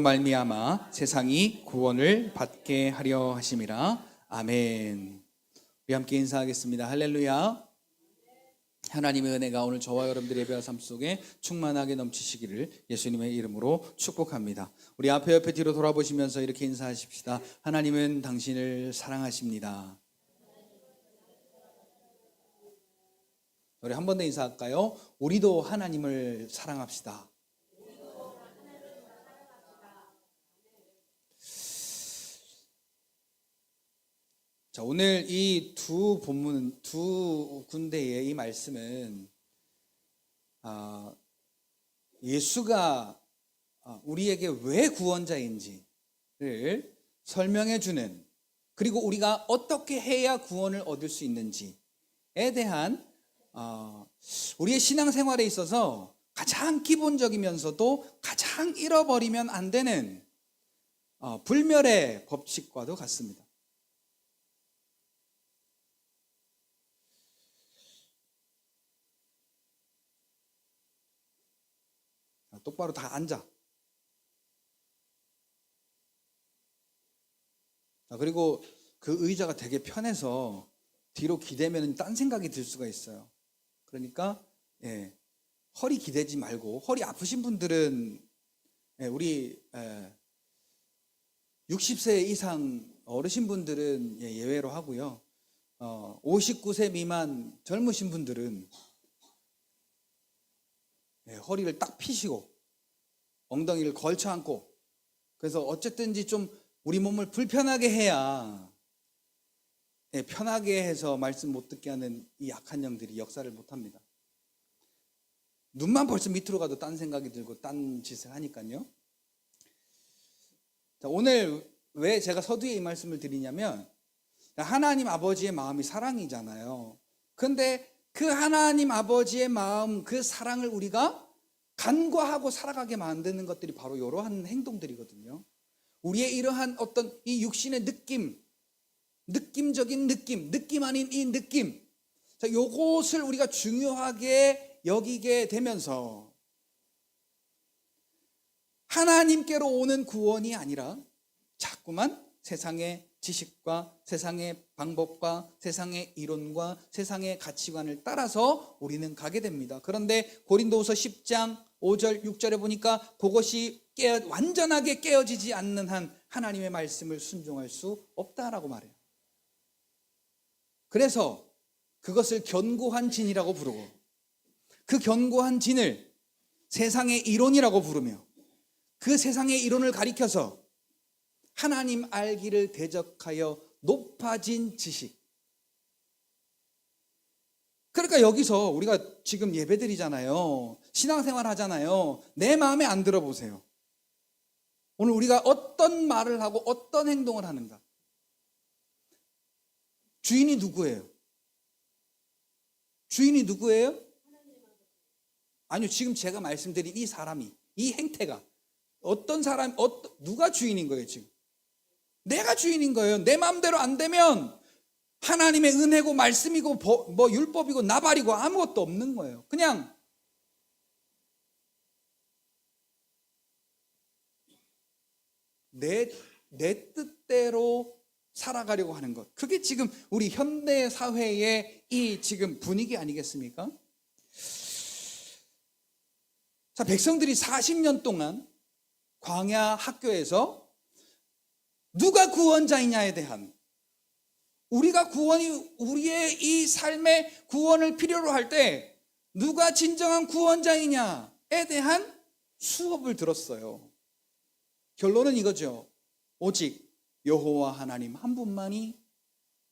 말미암아 세상이 구원을 받게 하려 하심이라. 아멘. 우리 함께 인사하겠습니다. 할렐루야. 하나님의 은혜가 오늘 저와 여러분들의 예배와 삶 속에 충만하게 넘치시기를 예수님의 이름으로 축복합니다. 우리 앞에 옆에 뒤로 돌아보시면서 이렇게 인사하십시다. 하나님은 당신을 사랑하십니다. 우리 한 번 더 인사할까요? 우리도 하나님을 사랑합시다. 자, 오늘 이 두 본문, 두 군데의 이 말씀은 예수가 우리에게 왜 구원자인지를 설명해 주는, 그리고 우리가 어떻게 해야 구원을 얻을 수 있는지에 대한 우리의 신앙생활에 있어서 가장 기본적이면서도 가장 잃어버리면 안 되는 불멸의 법칙과도 같습니다. 똑바로 다 앉아. 그리고 그 의자가 되게 편해서 뒤로 기대면 딴 생각이 들 수가 있어요. 그러니까 허리 기대지 말고, 허리 아프신 분들은 우리 60세 이상 어르신 분들은 예외로 하고요. 59세 미만 젊으신 분들은 허리를 딱 펴시고 엉덩이를 걸쳐 앉고, 그래서 어쨌든지 좀 우리 몸을 불편하게 해야 편하게 해서 말씀 못 듣게 하는 이 약한 영들이 역사를 못 합니다. 눈만 벌써 밑으로 가도 딴 생각이 들고 딴 짓을 하니까요. 자, 오늘 왜 제가 서두에 이 말씀을 드리냐면, 하나님 아버지의 마음이 사랑이잖아요. 그런데 그 하나님 아버지의 마음, 그 사랑을 우리가 간과하고 살아가게 만드는 것들이 바로 이러한 행동들이거든요. 우리의 이러한 어떤 이 육신의 느낌적인 느낌 아닌 이 느낌, 자, 요것을 우리가 중요하게 여기게 되면서 하나님께로 오는 구원이 아니라 자꾸만 세상의 지식과 세상의 방법과 세상의 이론과 세상의 가치관을 따라서 우리는 가게 됩니다. 그런데 고린도후서 10장 5절 6절에 보니까 그것이 완전하게 깨어지지 않는 한 하나님의 말씀을 순종할 수 없다라고 말해요. 그래서 그것을 견고한 진이라고 부르고, 그 견고한 진을 세상의 이론이라고 부르며, 그 세상의 이론을 가리켜서 하나님 알기를 대적하여 높아진 지식. 그러니까 여기서 우리가 지금 예배드리잖아요. 신앙생활 하잖아요. 내 마음에 안 들어보세요. 오늘 우리가 어떤 말을 하고 어떤 행동을 하는가. 주인이 누구예요? 주인이 누구예요? 아니요, 지금 제가 말씀드린 이 사람이, 이 행태가 어떤 사람, 누가 주인인 거예요 지금? 내가 주인인 거예요. 내 마음대로 안 되면 하나님의 은혜고 말씀이고 뭐 율법이고 나발이고 아무것도 없는 거예요. 그냥 내 뜻대로 살아가려고 하는 것. 그게 지금 우리 현대 사회의 이 지금 분위기 아니겠습니까? 자, 백성들이 40년 동안 광야 학교에서 누가 구원자이냐에 대한, 우리의 이 삶의 구원을 필요로 할 때 누가 진정한 구원자이냐에 대한 수업을 들었어요. 결론은 이거죠. 오직 여호와 하나님 한 분만이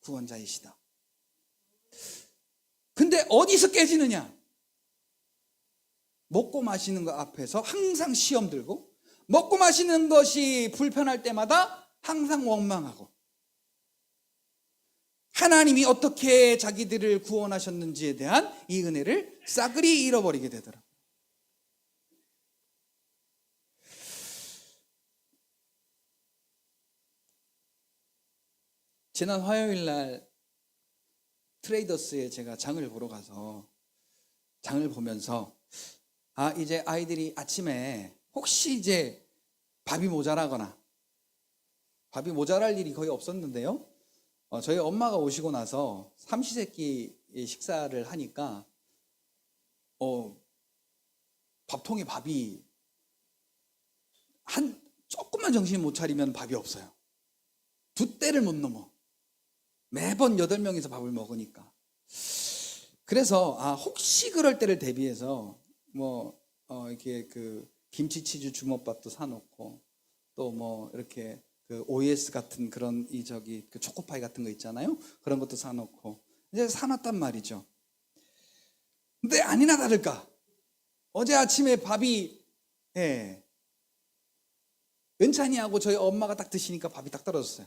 구원자이시다. 근데 어디서 깨지느냐? 먹고 마시는 것 앞에서 항상 시험 들고, 먹고 마시는 것이 불편할 때마다 항상 원망하고, 하나님이 어떻게 자기들을 구원하셨는지에 대한 이 은혜를 싸그리 잃어버리게 되더라고요. 지난 화요일 날 트레이더스에 제가 장을 보러 가서 장을 보면서 이제 아이들이 아침에 혹시 이제 밥이 모자라거나 밥이 모자랄 일이 거의 없었는데요. 저희 엄마가 오시고 나서 삼시세끼 식사를 하니까 밥통에 밥이 조금만 정신 못 차리면 밥이 없어요. 두 때를 못 넘어. 매번 8명이서 밥을 먹으니까. 그래서 혹시 그럴 때를 대비해서 이렇게 그 김치 치즈 주먹밥도 사놓고 또 이렇게 그 OS 같은 그런 그 초코파이 같은 거 있잖아요. 그런 것도 사놓고 이제 사놨단 말이죠. 근데 아니나 다를까 어제 아침에 밥이 은찬이 하고 저희 엄마가 딱 드시니까 밥이 딱 떨어졌어요.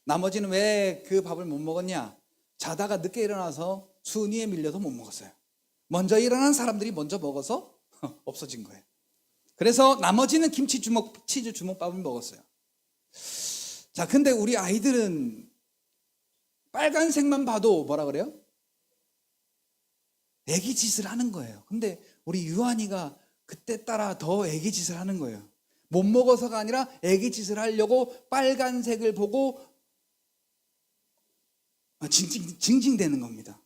나머지는 왜 그 밥을 못 먹었냐? 자다가 늦게 일어나서 순위에 밀려서 못 먹었어요. 먼저 일어난 사람들이 먼저 먹어서 없어진 거예요. 그래서 나머지는 치즈 주먹밥을 먹었어요. 자, 근데 우리 아이들은 빨간색만 봐도 뭐라 그래요? 애기 짓을 하는 거예요. 근데 우리 유한이가 그때 따라 더 애기 짓을 하는 거예요. 못 먹어서가 아니라 애기 짓을 하려고 빨간색을 보고 징징대는 겁니다.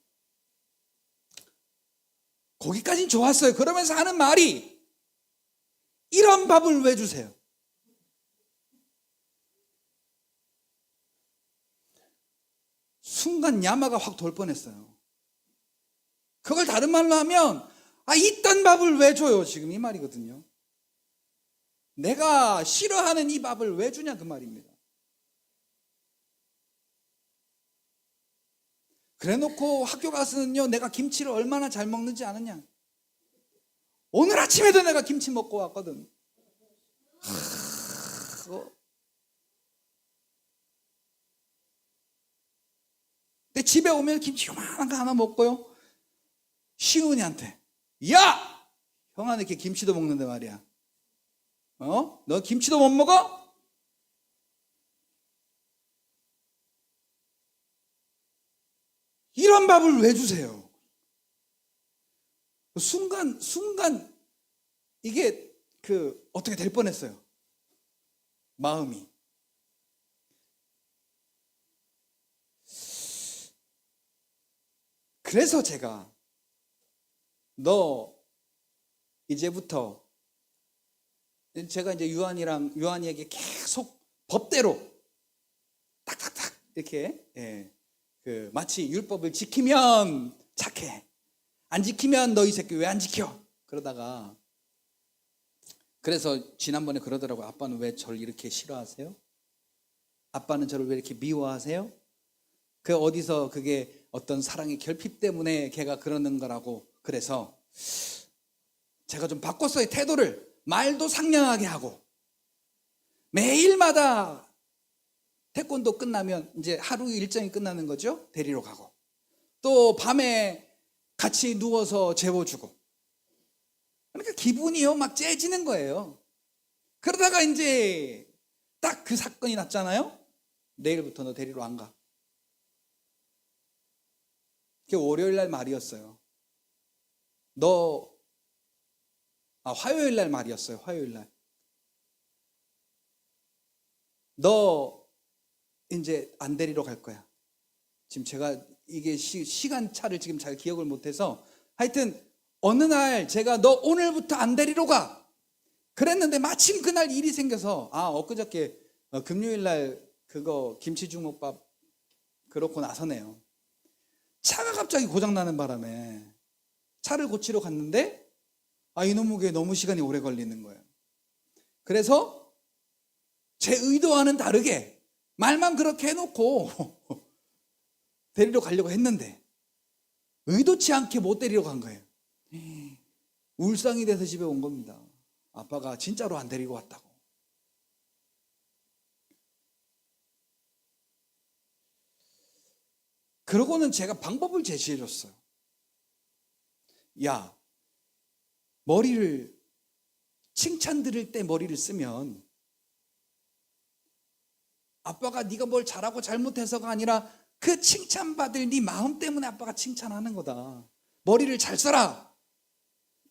거기까지는 좋았어요. 그러면서 하는 말이 이런 밥을 왜 주세요? 순간 야마가 확 돌 뻔했어요. 그걸 다른 말로 하면 이딴 밥을 왜 줘요? 지금 이 말이거든요. 내가 싫어하는 이 밥을 왜 주냐 그 말입니다. 그래놓고 학교 가서는요, 내가 김치를 얼마나 잘 먹는지 아느냐. 오늘 아침에도 내가 김치 먹고 왔거든. 근데 집에 오면 김치 요만한 거 하나 먹고요, 시은이한테 야! 형아 이렇게 김치도 먹는데 말이야, 너 김치도 못 먹어? 이런 밥을 왜 주세요? 순간 이게 어떻게 될 뻔했어요. 마음이. 그래서 제가 너 이제부터 제가 이제 유한이에게 계속 법대로 딱딱딱 이렇게 마치 율법을 지키면 착해, 안 지키면 너 이 새끼 왜 안 지켜? 그러다가 그래서 지난번에 그러더라고요. 아빠는 왜 저를 이렇게 싫어하세요? 아빠는 저를 왜 이렇게 미워하세요? 어디서 그게 어떤 사랑의 결핍 때문에 걔가 그러는 거라고. 그래서 제가 좀 바꿨어요. 태도를. 말도 상냥하게 하고 매일마다 태권도 끝나면 이제 하루 일정이 끝나는 거죠. 데리러 가고 또 밤에 같이 누워서 재워주고, 그러니까 기분이요 막 째지는 거예요. 그러다가 이제 딱 그 사건이 났잖아요. 내일부터 너 데리러 안 가. 그게 월요일 날 말이었어요. 화요일 날 말이었어요. 화요일 날. 너 이제 안 데리러 갈 거야. 지금 제가 이게 시간 차를 지금 잘 기억을 못해서 하여튼 어느 날 제가 너 오늘부터 안 데리러 가 그랬는데 마침 그날 일이 생겨서 엊그저께 금요일 날 그거 김치 주먹밥 그렇고 나서네요. 차가 갑자기 고장나는 바람에 차를 고치러 갔는데 이놈에게 너무 시간이 오래 걸리는 거예요. 그래서 제 의도와는 다르게 말만 그렇게 해놓고 데리러 가려고 했는데 의도치 않게 못 데리러 간 거예요. 울상이 돼서 집에 온 겁니다. 아빠가 진짜로 안 데리고 왔다고. 그러고는 제가 방법을 제시해 줬어요. 야, 머리를 칭찬 들을 때 머리를 쓰면 아빠가 네가 뭘 잘하고 잘못해서가 아니라 그 칭찬받을 네 마음 때문에 아빠가 칭찬하는 거다. 머리를 잘 써라.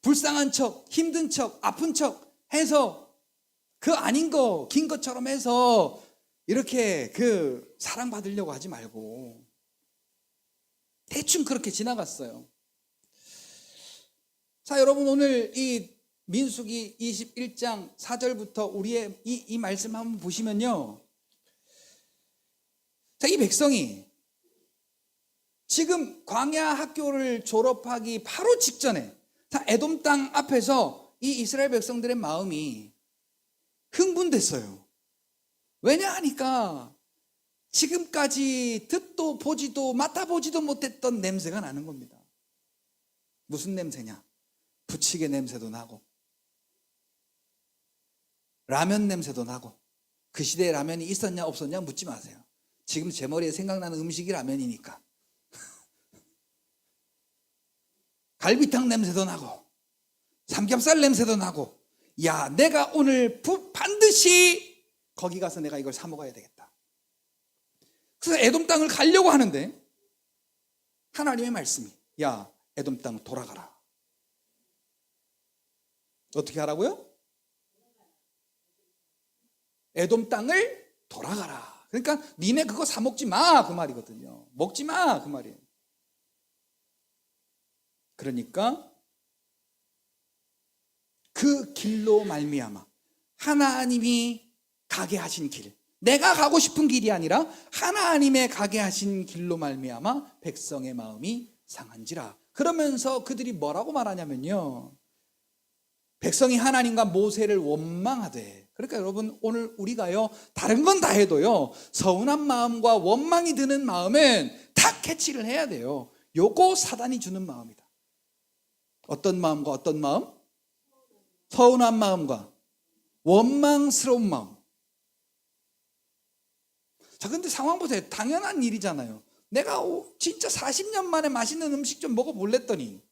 불쌍한 척, 힘든 척, 아픈 척 해서 그 아닌 거, 긴 것처럼 해서 이렇게 그 사랑받으려고 하지 말고 대충 그렇게 지나갔어요. 자, 여러분, 오늘 이 민수기 21장 4절부터 우리의 이 말씀 한번 보시면요. 자, 이 백성이 지금 광야 학교를 졸업하기 바로 직전에 에돔 땅 앞에서 이 이스라엘 백성들의 마음이 흥분됐어요. 왜냐 하니까 지금까지 듣도 보지도 맡아보지도 못했던 냄새가 나는 겁니다. 무슨 냄새냐? 부치개 냄새도 나고 라면 냄새도 나고. 그 시대에 라면이 있었냐 없었냐 묻지 마세요. 지금 제 머리에 생각나는 음식이 라면이니까. 갈비탕 냄새도 나고 삼겹살 냄새도 나고, 야, 내가 오늘 반드시 거기 가서 내가 이걸 사 먹어야 되겠다. 그래서 에돔 땅을 가려고 하는데 하나님의 말씀이, 야, 에돔 땅 돌아가라. 어떻게 하라고요? 에돔 땅을 돌아가라. 그러니까 니네 그거 사 먹지 마, 그 말이거든요. 먹지 마, 그 말이에요. 그러니까 그 길로 말미암아 하나님이 가게 하신 길, 내가 가고 싶은 길이 아니라 하나님의 가게 하신 길로 말미암아 백성의 마음이 상한지라. 그러면서 그들이 뭐라고 말하냐면요, 백성이 하나님과 모세를 원망하되. 그러니까 여러분, 오늘 우리가요, 다른 건 다 해도요, 서운한 마음과 원망이 드는 마음은 다 캐치를 해야 돼요. 요거 사단이 주는 마음이다. 어떤 마음과 어떤 마음? 서운한 마음과 원망스러운 마음. 자, 근데 상황 보세요. 당연한 일이잖아요. 내가 진짜 40년 만에 맛있는 음식 좀 먹어볼랬더니,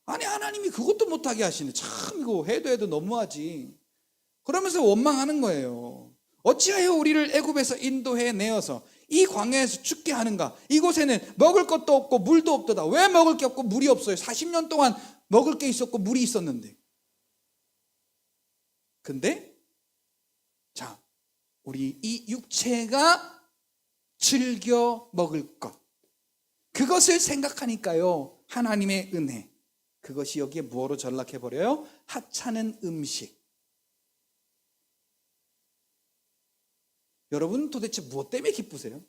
아니, 하나님이 그것도 못하게 하시네. 참, 이거 해도 너무하지. 그러면서 원망하는 거예요. 어찌하여 우리를 애굽에서 인도해 내어서 이 광야에서 죽게 하는가? 이곳에는 먹을 것도 없고 물도 없도다. 왜 먹을 게 없고 물이 없어요? 40년 동안 먹을 게 있었고 물이 있었는데. 근데 자, 우리 이 육체가 즐겨 먹을 것, 그것을 생각하니까요, 하나님의 은혜, 그것이 여기에 무엇으로 전락해버려요? 하찮은 음식. 여러분은 도대체 무엇 때문에 기쁘세요?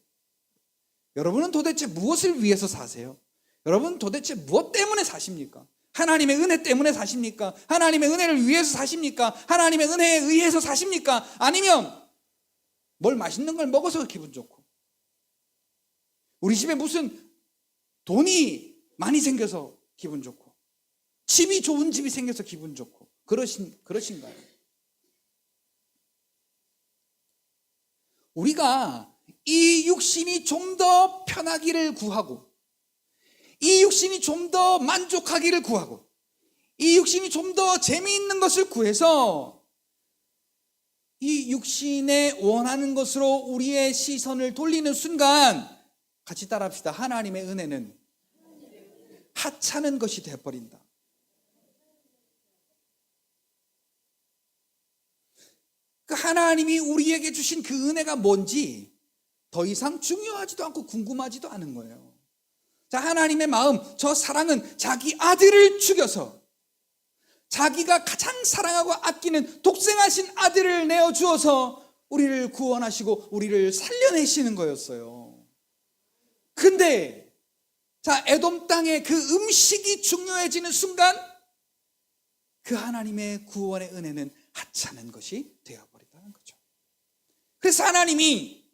여러분은 도대체 무엇을 위해서 사세요? 여러분은 도대체 무엇 때문에 사십니까? 하나님의 은혜 때문에 사십니까? 하나님의 은혜를 위해서 사십니까? 하나님의 은혜에 의해서 사십니까? 아니면 뭘 맛있는 걸 먹어서 기분 좋고, 우리 집에 무슨 돈이 많이 생겨서 기분 좋고, 집이 좋은 집이 생겨서 기분 좋고, 그러신가요? 우리가 이 육신이 좀 더 편하기를 구하고, 이 육신이 좀 더 만족하기를 구하고, 이 육신이 좀 더 재미있는 것을 구해서 이 육신에 원하는 것으로 우리의 시선을 돌리는 순간, 같이 따라합시다. 하나님의 은혜는 하찮은 것이 되어버린다. 그 하나님이 우리에게 주신 그 은혜가 뭔지 더 이상 중요하지도 않고 궁금하지도 않은 거예요. 자, 하나님의 마음, 저 사랑은 자기 아들을 죽여서, 자기가 가장 사랑하고 아끼는 독생하신 아들을 내어주어서 우리를 구원하시고 우리를 살려내시는 거였어요. 근데 자, 에돔 땅의 그 음식이 중요해지는 순간, 그 하나님의 구원의 은혜는 하찮은 것이 되어버린다는 거죠. 그래서 하나님이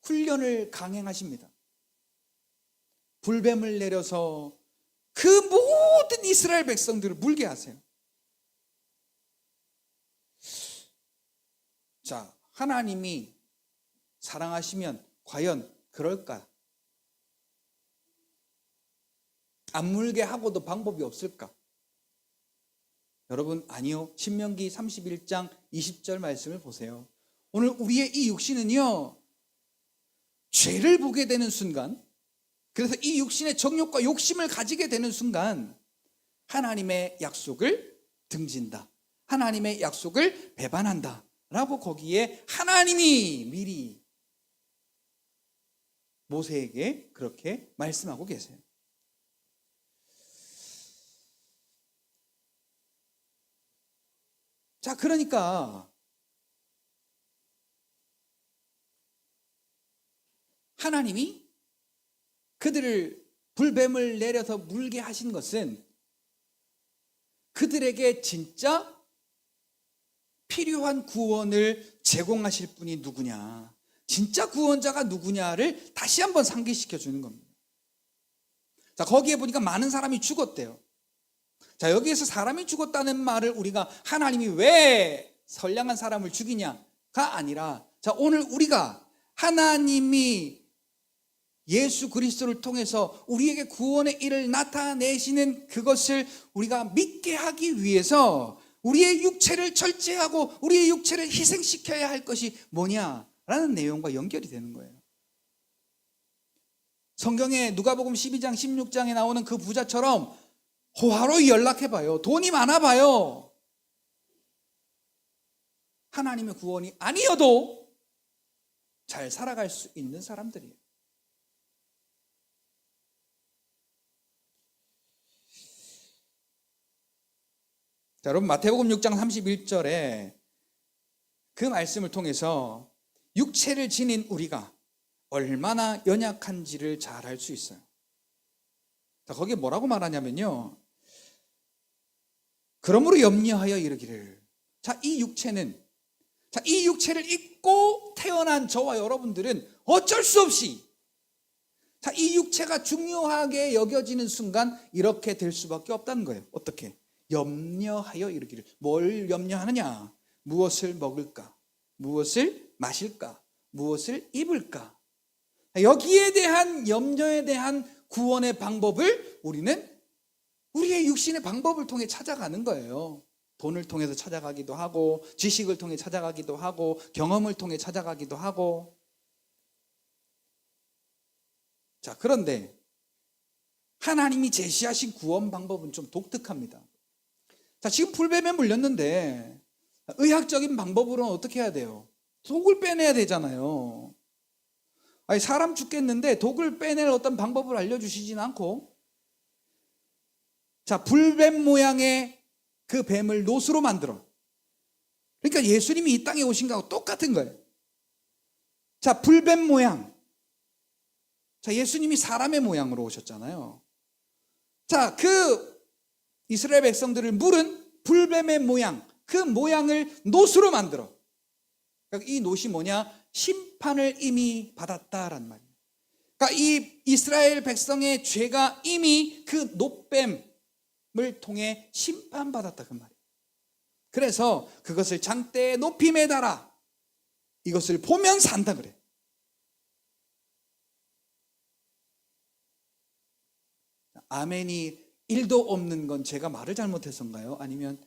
훈련을 강행하십니다. 불뱀을 내려서 그 모든 이스라엘 백성들을 물게 하세요. 자, 하나님이 사랑하시면 과연 그럴까? 안 물게 하고도 방법이 없을까? 여러분, 아니요. 신명기 31장 20절 말씀을 보세요. 오늘 우리의 이 육신은요, 죄를 보게 되는 순간, 그래서 이 육신의 정욕과 욕심을 가지게 되는 순간 하나님의 약속을 등진다. 하나님의 약속을 배반한다 라고 거기에 하나님이 미리 모세에게 그렇게 말씀하고 계세요. 자, 그러니까 하나님이 그들을 불뱀을 내려서 물게 하신 것은 그들에게 진짜 필요한 구원을 제공하실 분이 누구냐, 진짜 구원자가 누구냐를 다시 한번 상기시켜 주는 겁니다. 자, 거기에 보니까 많은 사람이 죽었대요. 자, 여기에서 사람이 죽었다는 말을 우리가 하나님이 왜 선량한 사람을 죽이냐가 아니라, 자, 오늘 우리가 하나님이 예수 그리스도를 통해서 우리에게 구원의 일을 나타내시는 그것을 우리가 믿게 하기 위해서 우리의 육체를 절제하고 우리의 육체를 희생시켜야 할 것이 뭐냐라는 내용과 연결이 되는 거예요. 성경에 누가복음 12장 16장에 나오는 그 부자처럼 호화로이 연락해봐요. 돈이 많아봐요. 하나님의 구원이 아니어도 잘 살아갈 수 있는 사람들이에요. 자, 여러분 마태복음 6장 31절에 그 말씀을 통해서 육체를 지닌 우리가 얼마나 연약한지를 잘 알 수 있어요. 자, 거기에 뭐라고 말하냐면요, 그러므로 염려하여 이르기를. 자, 이 육체를 입고 태어난 저와 여러분들은 어쩔 수 없이, 자, 이 육체가 중요하게 여겨지는 순간 이렇게 될 수밖에 없다는 거예요. 어떻게? 염려하여 이르기를. 뭘 염려하느냐? 무엇을 먹을까? 무엇을 마실까? 무엇을 입을까? 여기에 대한 염려에 대한 구원의 방법을 우리는 우리의 육신의 방법을 통해 찾아가는 거예요. 돈을 통해서 찾아가기도 하고, 지식을 통해 찾아가기도 하고, 경험을 통해 찾아가기도 하고. 자, 그런데 하나님이 제시하신 구원 방법은 좀 독특합니다. 자, 지금 불뱀에 물렸는데 의학적인 방법으로는 어떻게 해야 돼요? 독을 빼내야 되잖아요. 아니, 사람 죽겠는데 독을 빼낼 어떤 방법을 알려주시진 않고, 자, 불뱀 모양의 그 뱀을 노수로 만들어. 그러니까 예수님이 이 땅에 오신 거하고 똑같은 거예요. 자, 불뱀 모양. 자, 예수님이 사람의 모양으로 오셨잖아요. 자, 그 이스라엘 백성들을 물은 불뱀의 모양, 그 모양을 노수로 만들어. 그러니까 이 노시 뭐냐? 심판을 이미 받았다라는 말이에요. 그러니까 이 이스라엘 백성의 죄가 이미 그 노뱀을 통해 심판받았다 그 말이에요. 그래서 그것을 장대에 높이 매달아 이것을 보면 산다 그래. 아멘이 1도 없는 건 제가 말을 잘못해서인가요? 아니면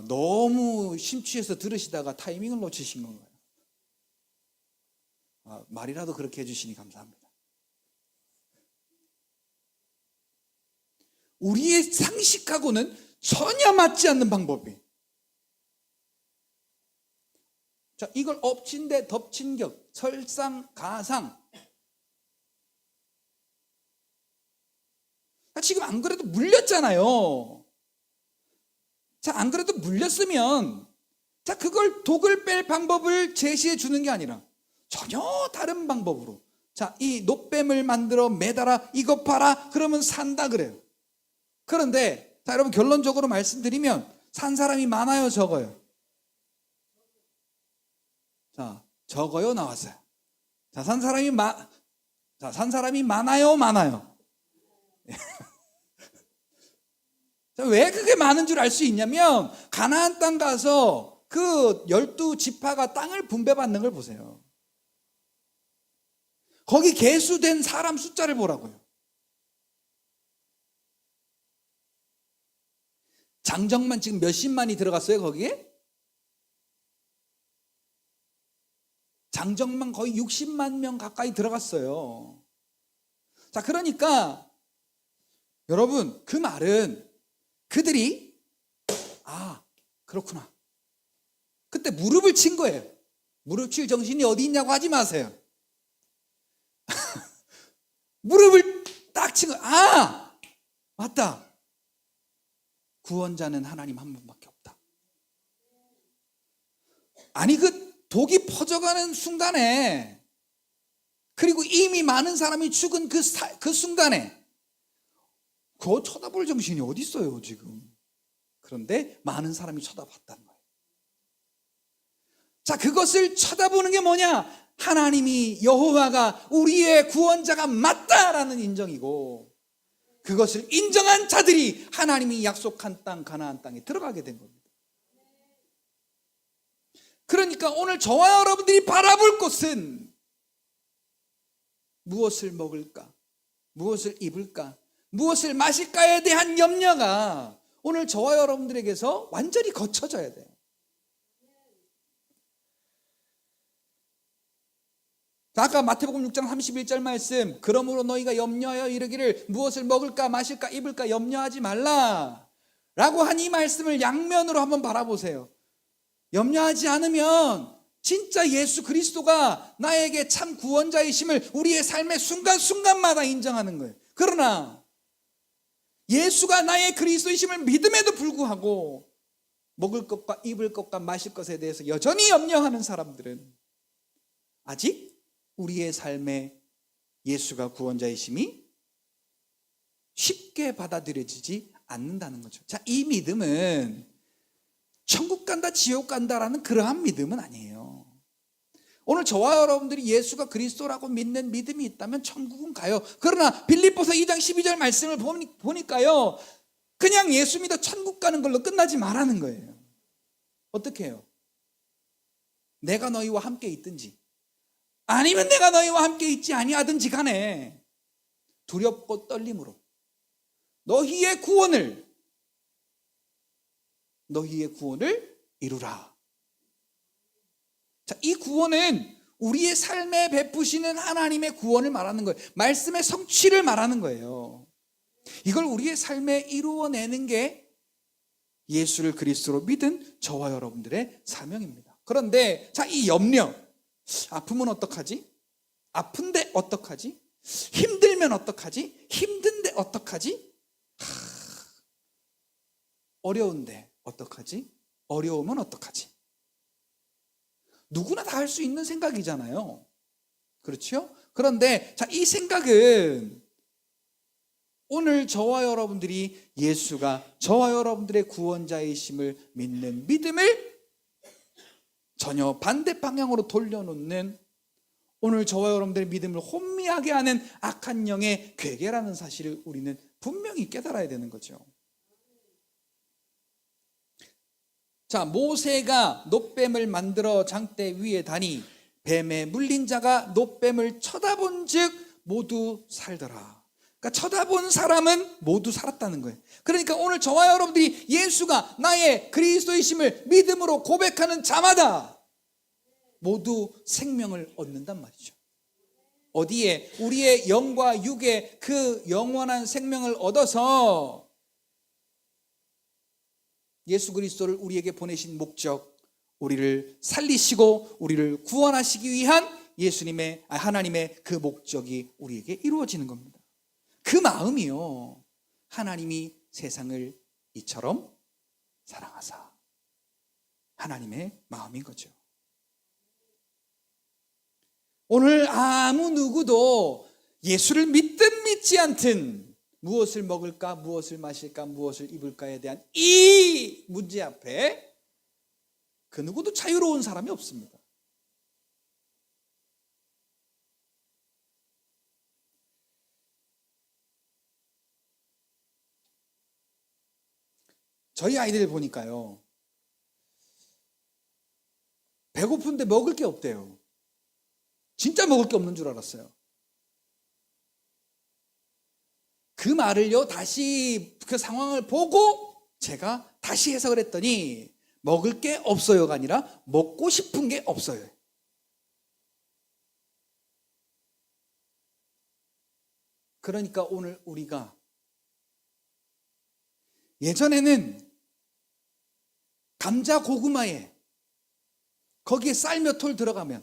너무 심취해서 들으시다가 타이밍을 놓치신 건가요? 말이라도 그렇게 해주시니 감사합니다. 우리의 상식하고는 전혀 맞지 않는 방법이에요. 자, 이걸 엎친 데 덮친 격, 설상가상. 지금 안 그래도 물렸잖아요. 자, 안 그래도 물렸으면, 자, 그걸 독을 뺄 방법을 제시해 주는 게 아니라 전혀 다른 방법으로, 자, 이 노뱀을 만들어 매달아 이것 봐라 그러면 산다 그래요. 그런데 자, 여러분 결론적으로 말씀드리면 산 사람이 많아요, 적어요? 자, 적어요, 나왔어요. 자, 산 사람이 많아요, 많아요? 자, 왜 그게 많은 줄 알 수 있냐면 가나안 땅 가서 그 12지파가 땅을 분배받는 걸 보세요. 거기 계수된 사람 숫자를 보라고요. 장정만 지금 몇십만이 들어갔어요, 거기에? 장정만 거의 60만 명 가까이 들어갔어요. 자, 그러니까 여러분, 그 말은 그들이 그렇구나. 그때 무릎을 친 거예요. 무릎 칠 정신이 어디 있냐고 하지 마세요. 무릎을 딱 친 거예요. 아, 맞다. 구원자는 하나님 한 분밖에 없다. 아니, 그 독이 퍼져가는 순간에, 그리고 이미 많은 사람이 죽은 그 순간에 그거 쳐다볼 정신이 어디 있어요 지금. 그런데 많은 사람이 쳐다봤다는 거예요. 자, 그것을 쳐다보는 게 뭐냐? 하나님이, 여호와가 우리의 구원자가 맞다라는 인정이고, 그것을 인정한 자들이 하나님이 약속한 땅, 가나안 땅에 들어가게 된 겁니다. 그러니까 오늘 저와 여러분들이 바라볼 것은 무엇을 먹을까, 무엇을 입을까, 무엇을 마실까에 대한 염려가 오늘 저와 여러분들에게서 완전히 거쳐져야 돼요. 아까 마태복음 6장 31절 말씀, 그러므로 너희가 염려하여 이르기를 무엇을 먹을까 마실까 입을까 염려하지 말라 라고 한 이 말씀을 양면으로 한번 바라보세요. 염려하지 않으면 진짜 예수 그리스도가 나에게 참 구원자이심을 우리의 삶의 순간순간마다 인정하는 거예요. 그러나 예수가 나의 그리스도이심을 믿음에도 불구하고 먹을 것과 입을 것과 마실 것에 대해서 여전히 염려하는 사람들은 아직 우리의 삶에 예수가 구원자이심이 쉽게 받아들여지지 않는다는 거죠. 자, 이 믿음은 천국 간다 지옥 간다라는 그러한 믿음은 아니에요. 오늘 저와 여러분들이 예수가 그리스도라고 믿는 믿음이 있다면 천국은 가요. 그러나 빌립보서 2장 12절 말씀을 보니까요, 그냥 예수 믿어 천국 가는 걸로 끝나지 말라는 거예요. 어떻게 해요? 내가 너희와 함께 있든지 아니면 내가 너희와 함께 있지 아니하든지 간에 두렵고 떨림으로 너희의 구원을 이루라. 자, 이 구원은 우리의 삶에 베푸시는 하나님의 구원을 말하는 거예요. 말씀의 성취를 말하는 거예요. 이걸 우리의 삶에 이루어내는 게 예수를 그리스도로 믿은 저와 여러분들의 사명입니다. 그런데 자, 이 염려, 아프면 어떡하지? 아픈데 어떡하지? 힘들면 어떡하지? 힘든데 어떡하지? 어려운데 어떡하지? 어려우면 어떡하지? 누구나 다 할 수 있는 생각이잖아요. 그렇죠? 그런데 자, 이 생각은 오늘 저와 여러분들이 예수가 저와 여러분들의 구원자이심을 믿는 믿음을 전혀 반대 방향으로 돌려놓는, 오늘 저와 여러분들의 믿음을 혼미하게 하는 악한 영의 괴계라는 사실을 우리는 분명히 깨달아야 되는 거죠. 자, 모세가 놋뱀을 만들어 장대 위에 다니 뱀에 물린 자가 놋뱀을 쳐다본 즉 모두 살더라. 그러니까 쳐다본 사람은 모두 살았다는 거예요. 그러니까 오늘 저와 여러분들이 예수가 나의 그리스도이심을 믿음으로 고백하는 자마다 모두 생명을 얻는단 말이죠. 어디에? 우리의 영과 육의 그 영원한 생명을 얻어서 예수 그리스도를 우리에게 보내신 목적, 우리를 살리시고 우리를 구원하시기 위한 하나님의 그 목적이 우리에게 이루어지는 겁니다. 그 마음이요, 하나님이 세상을 이처럼 사랑하사, 하나님의 마음인 거죠. 오늘 아무 누구도 예수를 믿든 믿지 않든 무엇을 먹을까, 무엇을 마실까, 무엇을 입을까에 대한 이 문제 앞에 그 누구도 자유로운 사람이 없습니다. 저희 아이들 보니까요, 배고픈데 먹을 게 없대요. 진짜 먹을 게 없는 줄 알았어요. 그 말을요, 다시 그 상황을 보고 제가 다시 해석을 했더니 먹을 게 없어요가 아니라 먹고 싶은 게 없어요. 그러니까 오늘 우리가, 예전에는 감자 고구마에 거기에 쌀 몇 톨 들어가면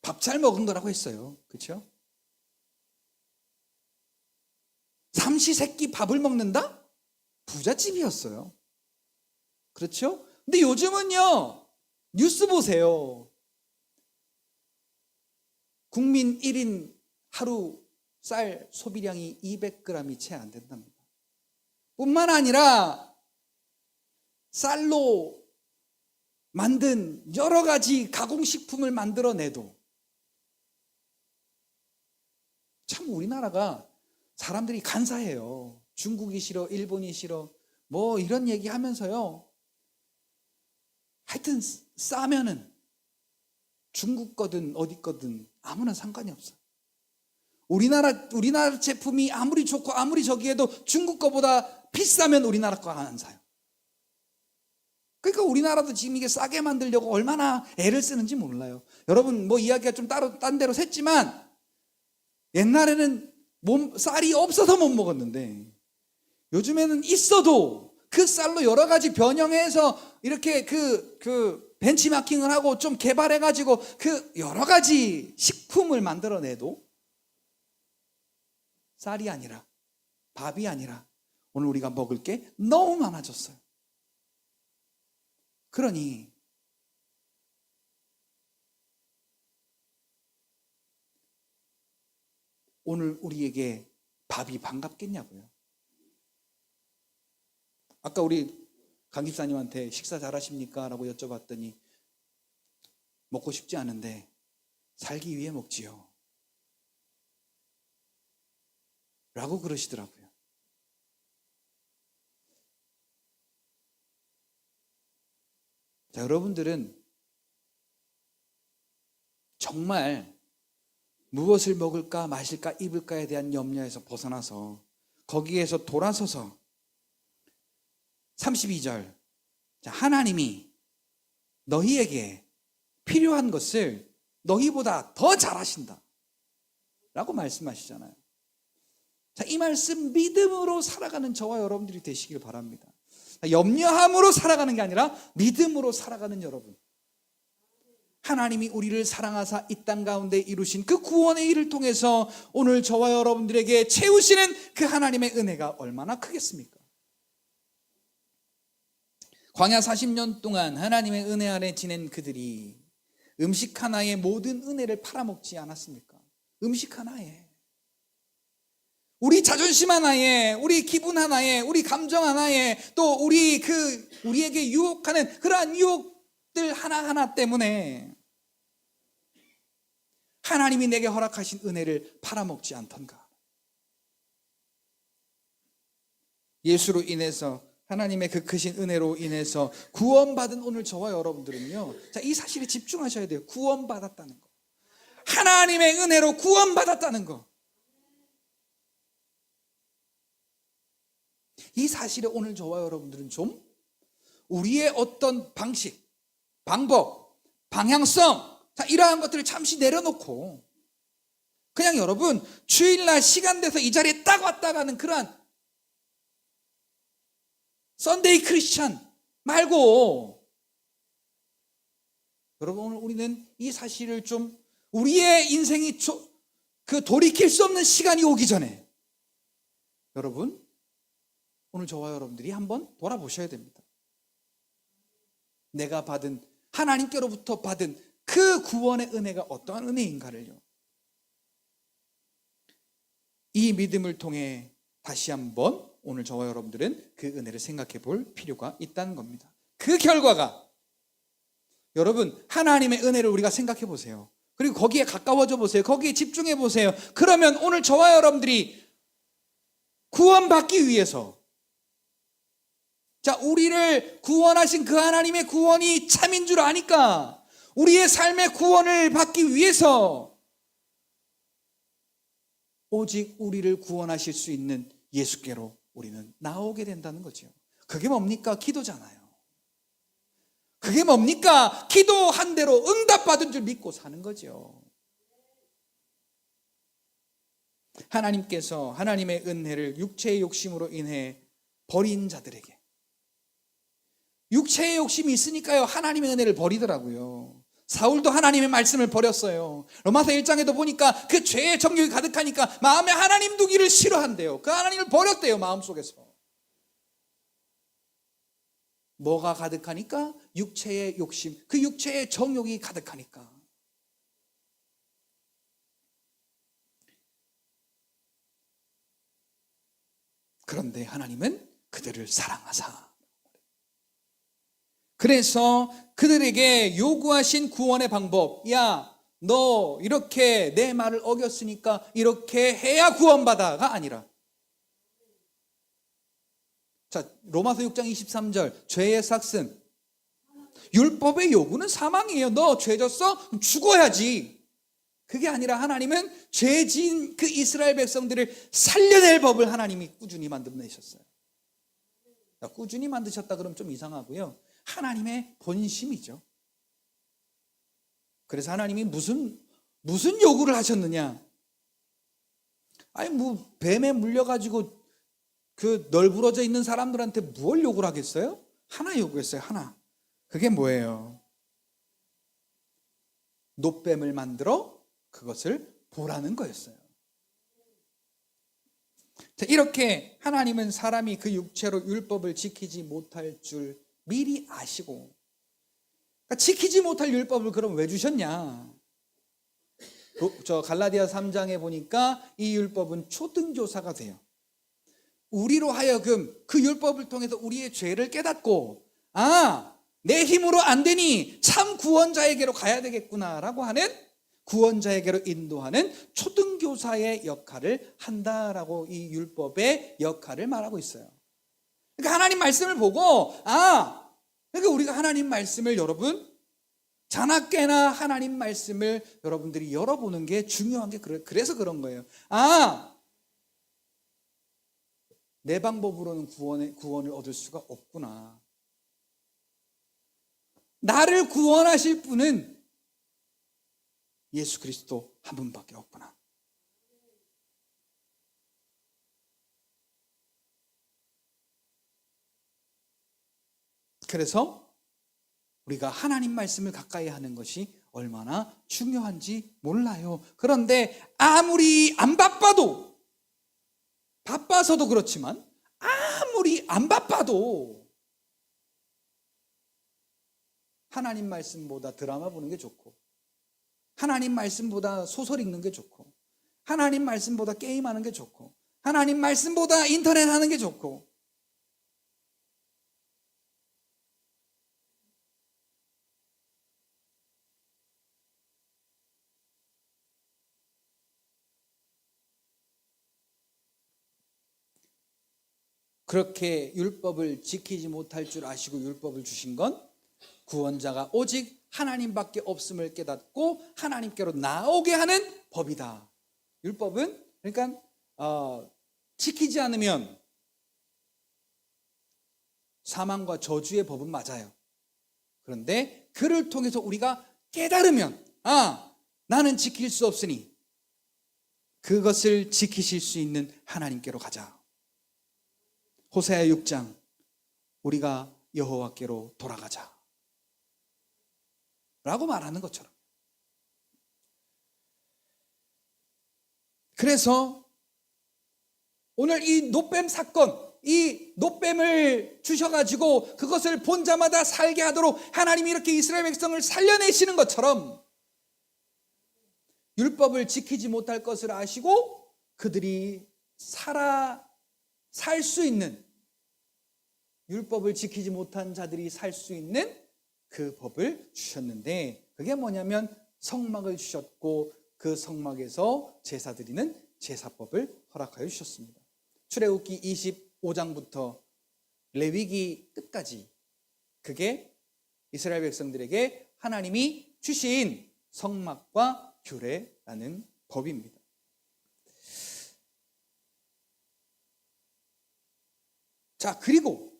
밥 잘 먹은 거라고 했어요. 그렇죠? 삼시세끼 밥을 먹는다? 부잣집이었어요. 그렇죠? 근데 요즘은요, 뉴스 보세요. 국민 1인 하루 쌀 소비량이 200g이 채 안 된답니다. 뿐만 아니라 쌀로 만든 여러 가지 가공식품을 만들어내도 참 우리나라가 사람들이 간사해요. 중국이 싫어, 일본이 싫어, 뭐 이런 얘기 하면서요. 하여튼 싸면은 중국 거든 어디 거든 아무나 상관이 없어요. 우리나라 제품이 아무리 좋고 아무리 저기해도 중국 거보다 비싸면 우리나라 거 안 사요. 그러니까 우리나라도 지금 이게 싸게 만들려고 얼마나 애를 쓰는지 몰라요. 여러분 뭐 이야기가 좀 따로 딴 데로 샜지만 옛날에는 쌀이 없어서 못 먹었는데 요즘에는 있어도 그 쌀로 여러 가지 변형해서 이렇게 그 벤치마킹을 하고 좀 개발해가지고 그 여러 가지 식품을 만들어내도 쌀이 아니라 밥이 아니라 오늘 우리가 먹을 게 너무 많아졌어요. 그러니 오늘 우리에게 밥이 반갑겠냐고요. 아까 우리 강 집사님한테 식사 잘하십니까? 라고 여쭤봤더니 먹고 싶지 않은데 살기 위해 먹지요. 라고 그러시더라고요. 자, 여러분들은 정말 무엇을 먹을까 마실까 입을까에 대한 염려에서 벗어나서 거기에서 돌아서서 32절 하나님이 너희에게 필요한 것을 너희보다 더 잘하신다 라고 말씀하시잖아요. 자, 이 말씀 믿음으로 살아가는 저와 여러분들이 되시길 바랍니다. 염려함으로 살아가는 게 아니라 믿음으로 살아가는 여러분. 하나님이 우리를 사랑하사 이 땅 가운데 이루신 그 구원의 일을 통해서 오늘 저와 여러분들에게 채우시는 그 하나님의 은혜가 얼마나 크겠습니까? 광야 40년 동안 하나님의 은혜 아래 지낸 그들이 음식 하나에 모든 은혜를 팔아먹지 않았습니까? 음식 하나에, 우리 자존심 하나에, 우리 기분 하나에, 우리 감정 하나에, 또 우리에게 유혹하는 그러한 유혹들 하나하나 때문에 하나님이 내게 허락하신 은혜를 팔아먹지 않던가. 예수로 인해서 하나님의 그 크신 은혜로 인해서 구원받은 오늘 저와 여러분들은요, 자, 이 사실에 집중하셔야 돼요. 구원받았다는 거, 하나님의 은혜로 구원받았다는 거, 이 사실에 오늘 저와 여러분들은 좀 우리의 어떤 방식, 방법, 방향성, 자, 이러한 것들을 잠시 내려놓고 그냥 여러분 주일날 시간 돼서 이 자리에 딱 왔다 가는 그러한 썬데이 크리스찬 말고, 여러분 오늘 우리는 이 사실을 좀 우리의 인생이 돌이킬 수 없는 시간이 오기 전에 여러분 오늘 저와 여러분들이 한번 돌아보셔야 됩니다. 내가 받은, 하나님께로부터 받은 그 구원의 은혜가 어떠한 은혜인가를요, 이 믿음을 통해 다시 한번 오늘 저와 여러분들은 그 은혜를 생각해 볼 필요가 있다는 겁니다. 그 결과가 여러분 하나님의 은혜를 우리가 생각해 보세요. 그리고 거기에 가까워져 보세요. 거기에 집중해 보세요. 그러면 오늘 저와 여러분들이 구원받기 위해서, 자, 우리를 구원하신 그 하나님의 구원이 참인 줄 아니까 우리의 삶의 구원을 받기 위해서 오직 우리를 구원하실 수 있는 예수께로 우리는 나오게 된다는 거죠. 그게 뭡니까? 기도잖아요. 그게 뭡니까? 기도한 대로 응답받은 줄 믿고 사는 거죠. 하나님께서 하나님의 은혜를 육체의 욕심으로 인해 버린 자들에게 육체의 욕심이 있으니까요, 하나님의 은혜를 버리더라고요. 사울도 하나님의 말씀을 버렸어요. 로마서 1장에도 보니까 그 죄의 정욕이 가득하니까 마음에 하나님 두기를 싫어한대요. 그 하나님을 버렸대요, 마음속에서. 뭐가 가득하니까? 육체의 욕심, 그 육체의 정욕이 가득하니까. 그런데 하나님은 그들을 사랑하사, 그래서 그들에게 요구하신 구원의 방법, 야, 너 이렇게 내 말을 어겼으니까 이렇게 해야 구원받아가 아니라, 자, 로마서 6장 23절, 죄의 삭슨, 율법의 요구는 사망이에요. 너 죄졌어? 죽어야지. 그게 아니라 하나님은 죄진 그 이스라엘 백성들을 살려낼 법을 하나님이 꾸준히 만들어내셨어요. 꾸준히 만드셨다 그러면 좀 이상하고요, 하나님의 본심이죠. 그래서 하나님이 무슨 요구를 하셨느냐? 아니 뭐 뱀에 물려가지고 그 널브러져 있는 사람들한테 뭘 요구를 하겠어요? 하나 요구했어요. 하나. 그게 뭐예요? 놋뱀을 만들어 그것을 보라는 거였어요. 자, 이렇게 하나님은 사람이 그 육체로 율법을 지키지 못할 줄 미리 아시고, 그러니까 지키지 못할 율법을 그럼 왜 주셨냐? 저 갈라디아 3장에 보니까 이 율법은 초등교사가 돼요. 우리로 하여금 그 율법을 통해서 우리의 죄를 깨닫고, 아, 내 힘으로 안 되니 참 구원자에게로 가야 되겠구나라고 하는, 구원자에게로 인도하는 초등교사의 역할을 한다라고 이 율법의 역할을 말하고 있어요. 그러니까 하나님 말씀을 보고, 그러니까 우리가 하나님 말씀을, 여러분, 자나깨나 하나님 말씀을 여러분들이 열어보는 게 중요한 게 그래서 그런 거예요. 내 방법으로는 구원을 얻을 수가 없구나. 나를 구원하실 분은 예수 그리스도 한 분밖에 없구나. 그래서 우리가 하나님 말씀을 가까이 하는 것이 얼마나 중요한지 몰라요. 그런데 아무리 안 바빠도, 바빠서도 그렇지만 아무리 안 바빠도 하나님 말씀보다 드라마 보는 게 좋고, 하나님 말씀보다 소설 읽는 게 좋고, 하나님 말씀보다 게임하는 게 좋고, 하나님 말씀보다 인터넷 하는 게 좋고, 그렇게 율법을 지키지 못할 줄 아시고 율법을 주신 건 구원자가 오직 하나님밖에 없음을 깨닫고 하나님께로 나오게 하는 법이다. 율법은 그러니까 지키지 않으면 사망과 저주의 법은 맞아요. 그런데 그를 통해서 우리가 깨달으면, 나는 지킬 수 없으니 그것을 지키실 수 있는 하나님께로 가자. 호세아 6장, 우리가 여호와께로 돌아가자 라고 말하는 것처럼. 그래서 오늘 이 놋뱀 사건, 이 놋뱀을 주셔가지고 그것을 본 자마다 살게 하도록 하나님이 이렇게 이스라엘 백성을 살려내시는 것처럼, 율법을 지키지 못할 것을 아시고 그들이 살 수 있는, 율법을 지키지 못한 자들이 살 수 있는 그 법을 주셨는데, 그게 뭐냐면 성막을 주셨고 그 성막에서 제사 드리는 제사법을 허락하여 주셨습니다. 출애굽기 25장부터 레위기 끝까지 그게 이스라엘 백성들에게 하나님이 주신 성막과 규례라는 법입니다. 자, 그리고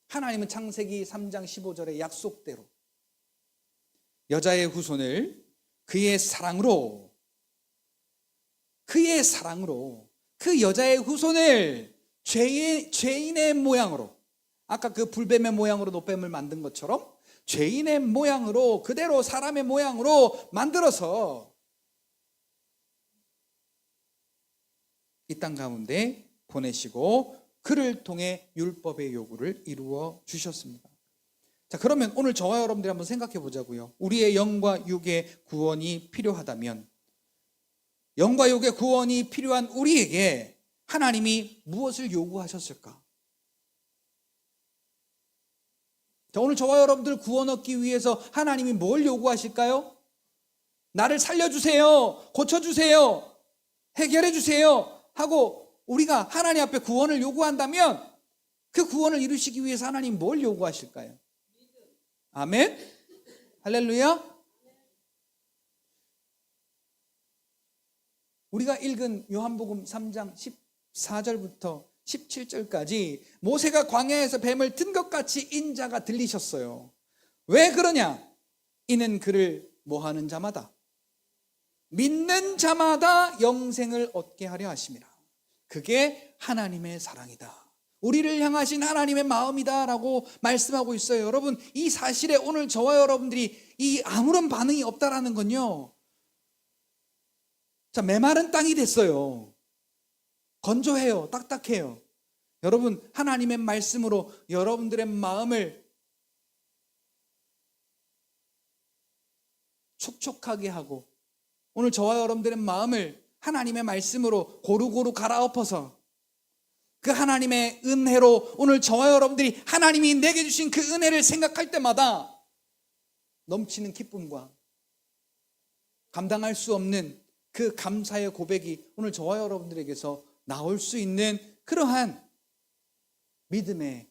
하나님은 창세기 3장 15절의 약속대로 여자의 후손을 그의 사랑으로 그 여자의 후손을 죄인의 모양으로, 아까 그 불뱀의 모양으로 노뱀을 만든 것처럼 죄인의 모양으로 그대로 사람의 모양으로 만들어서 이 땅 가운데 보내시고 그를 통해 율법의 요구를 이루어 주셨습니다. 자, 그러면 오늘 저와 여러분들이 한번 생각해 보자고요. 우리의 영과 육의 구원이 필요하다면, 영과 육의 구원이 필요한 우리에게 하나님이 무엇을 요구하셨을까? 자, 오늘 저와 여러분들 구원 얻기 위해서 하나님이 뭘 요구하실까요? 나를 살려주세요, 고쳐주세요, 해결해주세요 하고 우리가 하나님 앞에 구원을 요구한다면 그 구원을 이루시기 위해서 하나님 뭘 요구하실까요? 아멘? 할렐루야? 우리가 읽은 요한복음 3장 14절부터 17절까지 모세가 광야에서 뱀을 든 것 같이 인자가 들리셨어요. 왜 그러냐? 이는 그를 뭐하는 자마다, 믿는 자마다 영생을 얻게 하려 하심이라. 그게 하나님의 사랑이다, 우리를 향하신 하나님의 마음이다 라고 말씀하고 있어요. 여러분, 이 사실에 오늘 저와 여러분들이 이 아무런 반응이 없다라는 건요, 자, 메마른 땅이 됐어요. 건조해요, 딱딱해요. 여러분, 하나님의 말씀으로 여러분들의 마음을 촉촉하게 하고 오늘 저와 여러분들의 마음을 하나님의 말씀으로 고루고루 갈아엎어서 그 하나님의 은혜로 오늘 저와 여러분들이 하나님이 내게 주신 그 은혜를 생각할 때마다 넘치는 기쁨과 감당할 수 없는 그 감사의 고백이 오늘 저와 여러분들에게서 나올 수 있는 그러한 믿음의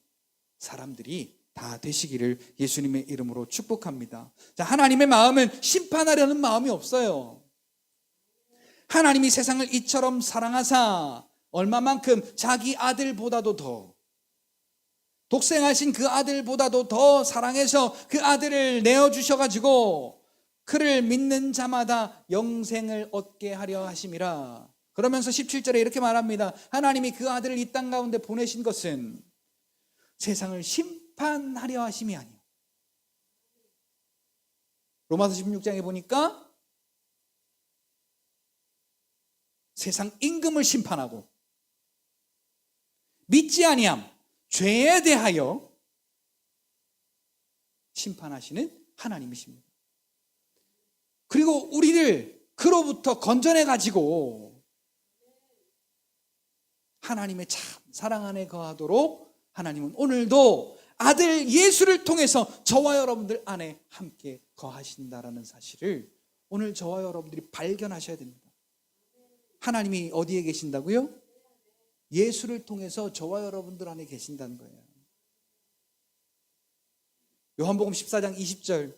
사람들이 다 되시기를 예수님의 이름으로 축복합니다. 자, 하나님의 마음은 심판하려는 마음이 없어요. 하나님이 세상을 이처럼 사랑하사 얼마만큼 자기 아들보다도 더, 독생하신 그 아들보다도 더 사랑해서 그 아들을 내어주셔가지고 그를 믿는 자마다 영생을 얻게 하려 하심이라. 그러면서 17절에 이렇게 말합니다. 하나님이 그 아들을 이 땅 가운데 보내신 것은 세상을 심판하려 하심이 아니요, 로마서 16장에 보니까 세상 임금을 심판하고 믿지 아니함, 죄에 대하여 심판하시는 하나님이십니다. 그리고 우리를 그로부터 건져내 가지고 하나님의 참 사랑 안에 거하도록 하나님은 오늘도 아들 예수를 통해서 저와 여러분들 안에 함께 거하신다라는 사실을 오늘 저와 여러분들이 발견하셔야 됩니다. 하나님이 어디에 계신다고요? 예수를 통해서 저와 여러분들 안에 계신다는 거예요. 요한복음 14장 20절,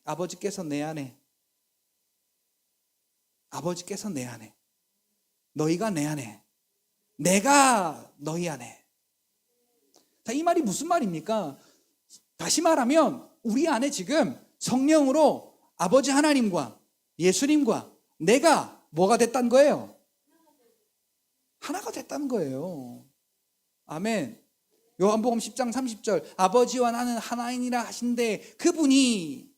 아버지께서 내 안에, 아버지께서 내 안에, 너희가 내 안에, 내가 너희 안에. 자, 이 말이 무슨 말입니까? 다시 말하면 우리 안에 지금 성령으로 아버지 하나님과 예수님과 내가 뭐가 됐다는 거예요? 하나가 됐다는 거예요. 아멘. 요한복음 10장 30절, 아버지와 나는 하나이니라 하신데 그분이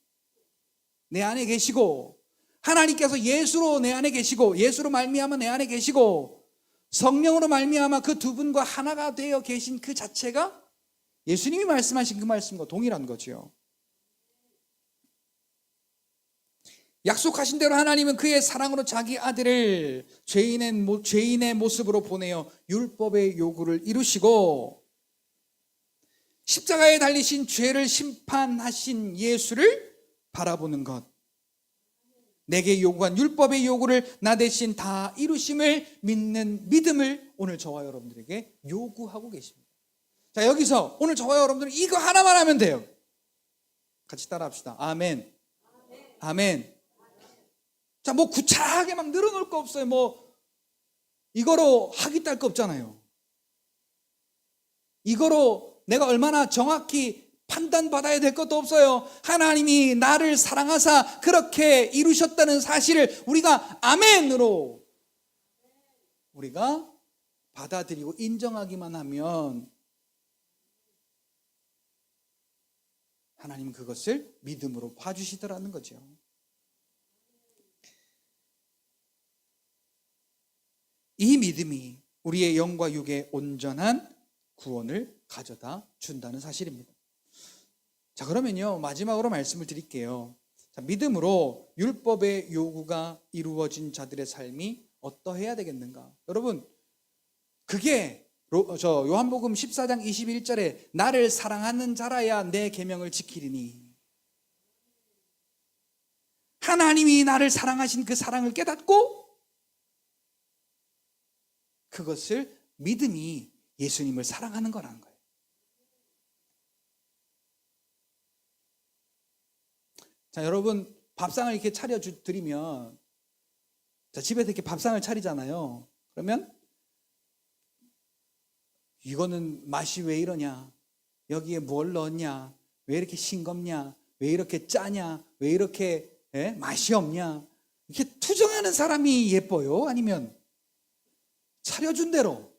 내 안에 계시고, 하나님께서 예수로 내 안에 계시고, 예수로 말미암아 내 안에 계시고, 성령으로 말미암아 그 두 분과 하나가 되어 계신 그 자체가 예수님이 말씀하신 그 말씀과 동일한 거죠. 약속하신 대로 하나님은 그의 사랑으로 자기 아들을 죄인의 모습으로 보내어 율법의 요구를 이루시고 십자가에 달리신 죄를 심판하신 예수를 바라보는 것, 내게 요구한 율법의 요구를 나 대신 다 이루심을 믿는 믿음을 오늘 저와 여러분들에게 요구하고 계십니다. 자, 여기서 오늘 저와 여러분들은 이거 하나만 하면 돼요. 같이 따라합시다. 아멘. 아멘. 자, 뭐 구차하게 막 늘어놓을 거 없어요. 뭐 이거로 학위 딸 거 없잖아요. 이거로 내가 얼마나 정확히 판단받아야 될 것도 없어요. 하나님이 나를 사랑하사 그렇게 이루셨다는 사실을 우리가 아멘으로 우리가 받아들이고 인정하기만 하면 하나님은 그것을 믿음으로 봐주시더라는 거죠. 이 믿음이 우리의 영과 육의 온전한 구원을 가져다 준다는 사실입니다. 자, 그러면요, 마지막으로 말씀을 드릴게요. 자, 믿음으로 율법의 요구가 이루어진 자들의 삶이 어떠해야 되겠는가? 여러분, 그게 요한복음 14장 21절에 나를 사랑하는 자라야 내 계명을 지키리니, 하나님이 나를 사랑하신 그 사랑을 깨닫고 그것을 믿음이 예수님을 사랑하는 거라는 거예요. 자, 여러분, 밥상을 이렇게 차려드리면, 자, 집에서 이렇게 밥상을 차리잖아요. 그러면 이거는 맛이 왜 이러냐? 여기에 뭘 넣었냐? 왜 이렇게 싱겁냐? 왜 이렇게 짜냐? 왜 이렇게 맛이 없냐? 이렇게 투정하는 사람이 예뻐요? 아니면 차려준 대로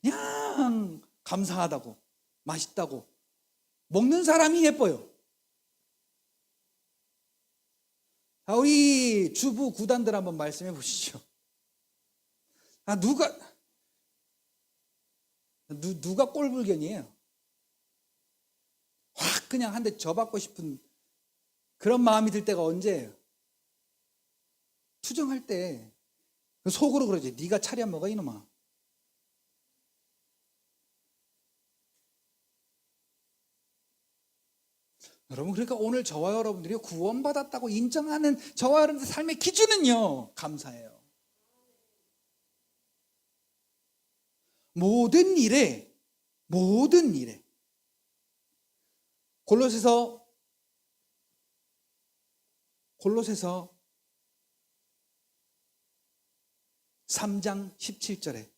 그냥 감사하다고, 맛있다고 먹는 사람이 예뻐요? 자, 우리 주부 구단들 한번 말씀해 보시죠. 누가 꼴불견이에요? 확 그냥 한 대 줘받고 싶은 그런 마음이 들 때가 언제예요? 투정할 때 속으로 그러지. 네가 차려 먹어 이놈아. 여러분, 그러니까 오늘 저와 여러분들이 구원받았다고 인정하는 저와 여러분들 삶의 기준은요, 감사예요. 모든 일에 골로새서 3장 17절에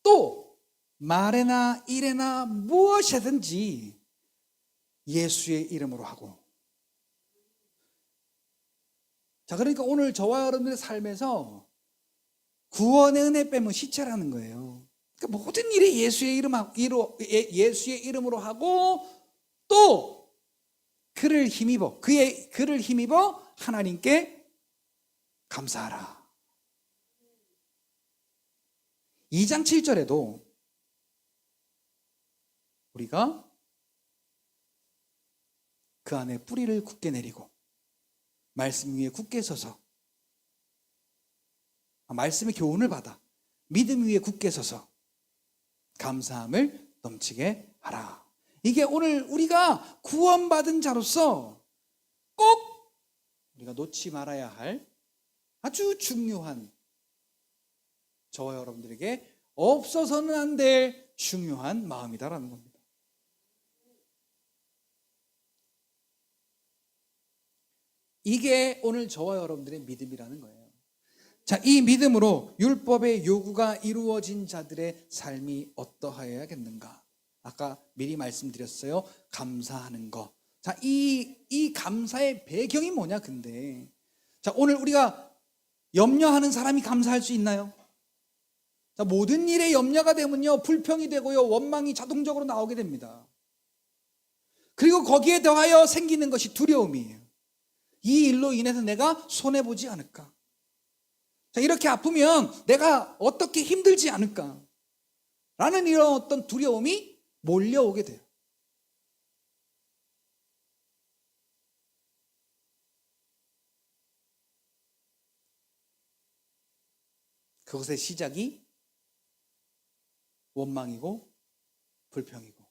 또 말에나 일에나 무엇이든지 예수의 이름으로 하고. 자, 그러니까 오늘 저와 여러분들의 삶에서 구원의 은혜 빼면 시체라는 거예요. 그러니까 모든 일에 예수의 이름으로 하고, 또 그를 힘입어 하나님께 감사하라. 2장 7절에도 우리가 그 안에 뿌리를 굳게 내리고 말씀 위에 굳게 서서, 말씀의 교훈을 받아 믿음 위에 굳게 서서 감사함을 넘치게 하라. 이게 오늘 우리가 구원받은 자로서 꼭 우리가 놓지 말아야 할 아주 중요한, 저와 여러분들에게 없어서는 안 될 중요한 마음이다라는 겁니다. 이게 오늘 저와 여러분들의 믿음이라는 거예요. 자, 이 믿음으로 율법의 요구가 이루어진 자들의 삶이 어떠하여야겠는가? 아까 미리 말씀드렸어요. 감사하는 거. 자, 이 감사의 배경이 뭐냐, 근데. 자, 오늘 우리가 염려하는 사람이 감사할 수 있나요? 자, 모든 일에 염려가 되면요, 불평이 되고요, 원망이 자동적으로 나오게 됩니다. 그리고 거기에 더하여 생기는 것이 두려움이에요. 이 일로 인해서 내가 손해보지 않을까? 자, 이렇게 아프면 내가 어떻게 힘들지 않을까? 라는 이런 어떤 두려움이 몰려오게 돼요. 그것의 시작이 원망이고 불평이고,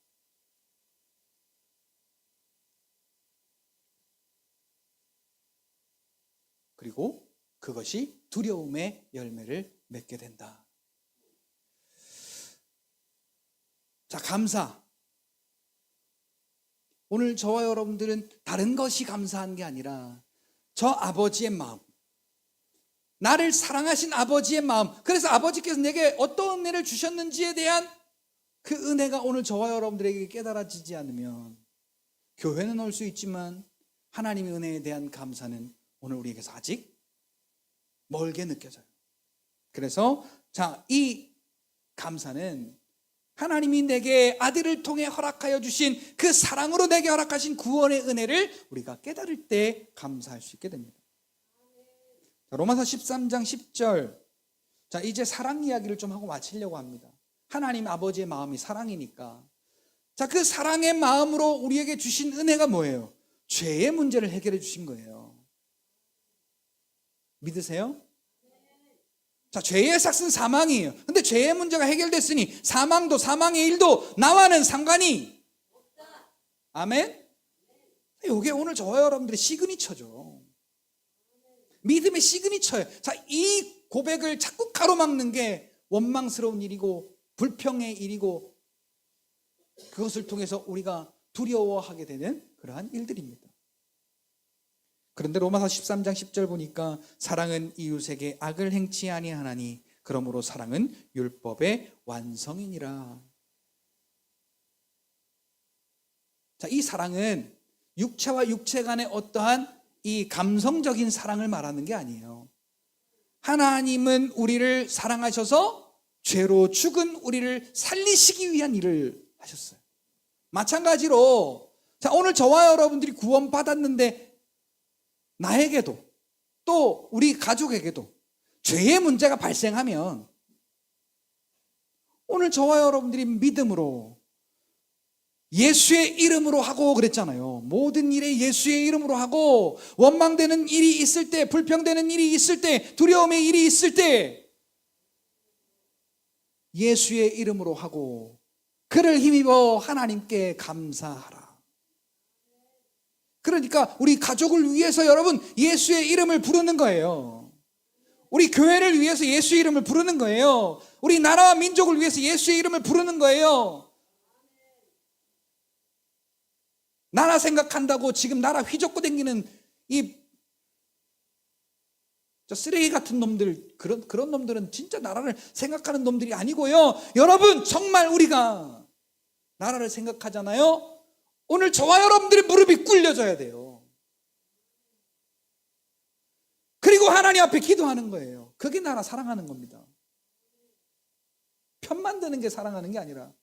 그리고 그것이 두려움의 열매를 맺게 된다. 자, 감사. 오늘 저와 여러분들은 다른 것이 감사한 게 아니라 저 아버지의 마음, 나를 사랑하신 아버지의 마음, 그래서 아버지께서 내게 어떤 은혜를 주셨는지에 대한 그 은혜가 오늘 저와 여러분들에게 깨달아지지 않으면, 교회는 올 수 있지만 하나님의 은혜에 대한 감사는 오늘 우리에게서 아직 멀게 느껴져요. 그래서 자, 이 감사는 하나님이 내게 아들을 통해 허락하여 주신 그 사랑으로 내게 허락하신 구원의 은혜를 우리가 깨달을 때 감사할 수 있게 됩니다. 로마서 13장 10절. 자, 이제 사랑 이야기를 좀 하고 마치려고 합니다. 하나님 아버지의 마음이 사랑이니까. 자, 그 사랑의 마음으로 우리에게 주신 은혜가 뭐예요? 죄의 문제를 해결해 주신 거예요. 믿으세요? 자, 죄의 삭은 사망이에요. 근데 죄의 문제가 해결됐으니 사망도 사망의 일도 나와는 상관이 없다. 아멘? 이게 오늘 저와 여러분들의 시그니처죠. 믿음의 시그니처예요. 자, 이 고백을 자꾸 가로막는 게 원망스러운 일이고 불평의 일이고 그것을 통해서 우리가 두려워하게 되는 그러한 일들입니다. 그런데 로마서 13장 10절 보니까 사랑은 이웃에게 악을 행치 아니하나니 그러므로 사랑은 율법의 완성이니라. 자, 이 사랑은 육체와 육체 간의 어떠한 이 감성적인 사랑을 말하는 게 아니에요. 하나님은 우리를 사랑하셔서 죄로 죽은 우리를 살리시기 위한 일을 하셨어요. 마찬가지로 자, 오늘 저와 여러분들이 구원받았는데 나에게도 또 우리 가족에게도 죄의 문제가 발생하면 오늘 저와 여러분들이 믿음으로 예수의 이름으로 하고 그랬잖아요. 모든 일에 예수의 이름으로 하고 원망되는 일이 있을 때, 불평되는 일이 있을 때, 두려움의 일이 있을 때 예수의 이름으로 하고 그를 힘입어 하나님께 감사하라. 그러니까 우리 가족을 위해서 여러분 예수의 이름을 부르는 거예요. 우리 교회를 위해서 예수의 이름을 부르는 거예요. 우리 나라와 민족을 위해서 예수의 이름을 부르는 거예요. 나라 생각한다고 지금 나라 휘젓고 다니는 이 쓰레기 같은 놈들, 그런 놈들은 진짜 나라를 생각하는 놈들이 아니고요. 여러분 정말 우리가 나라를 생각하잖아요. 오늘 저와 여러분들의 무릎이 꿇려져야 돼요. 그리고 하나님 앞에 기도하는 거예요. 그게 나라 사랑하는 겁니다. 편 만드는 게 사랑하는 게 아니라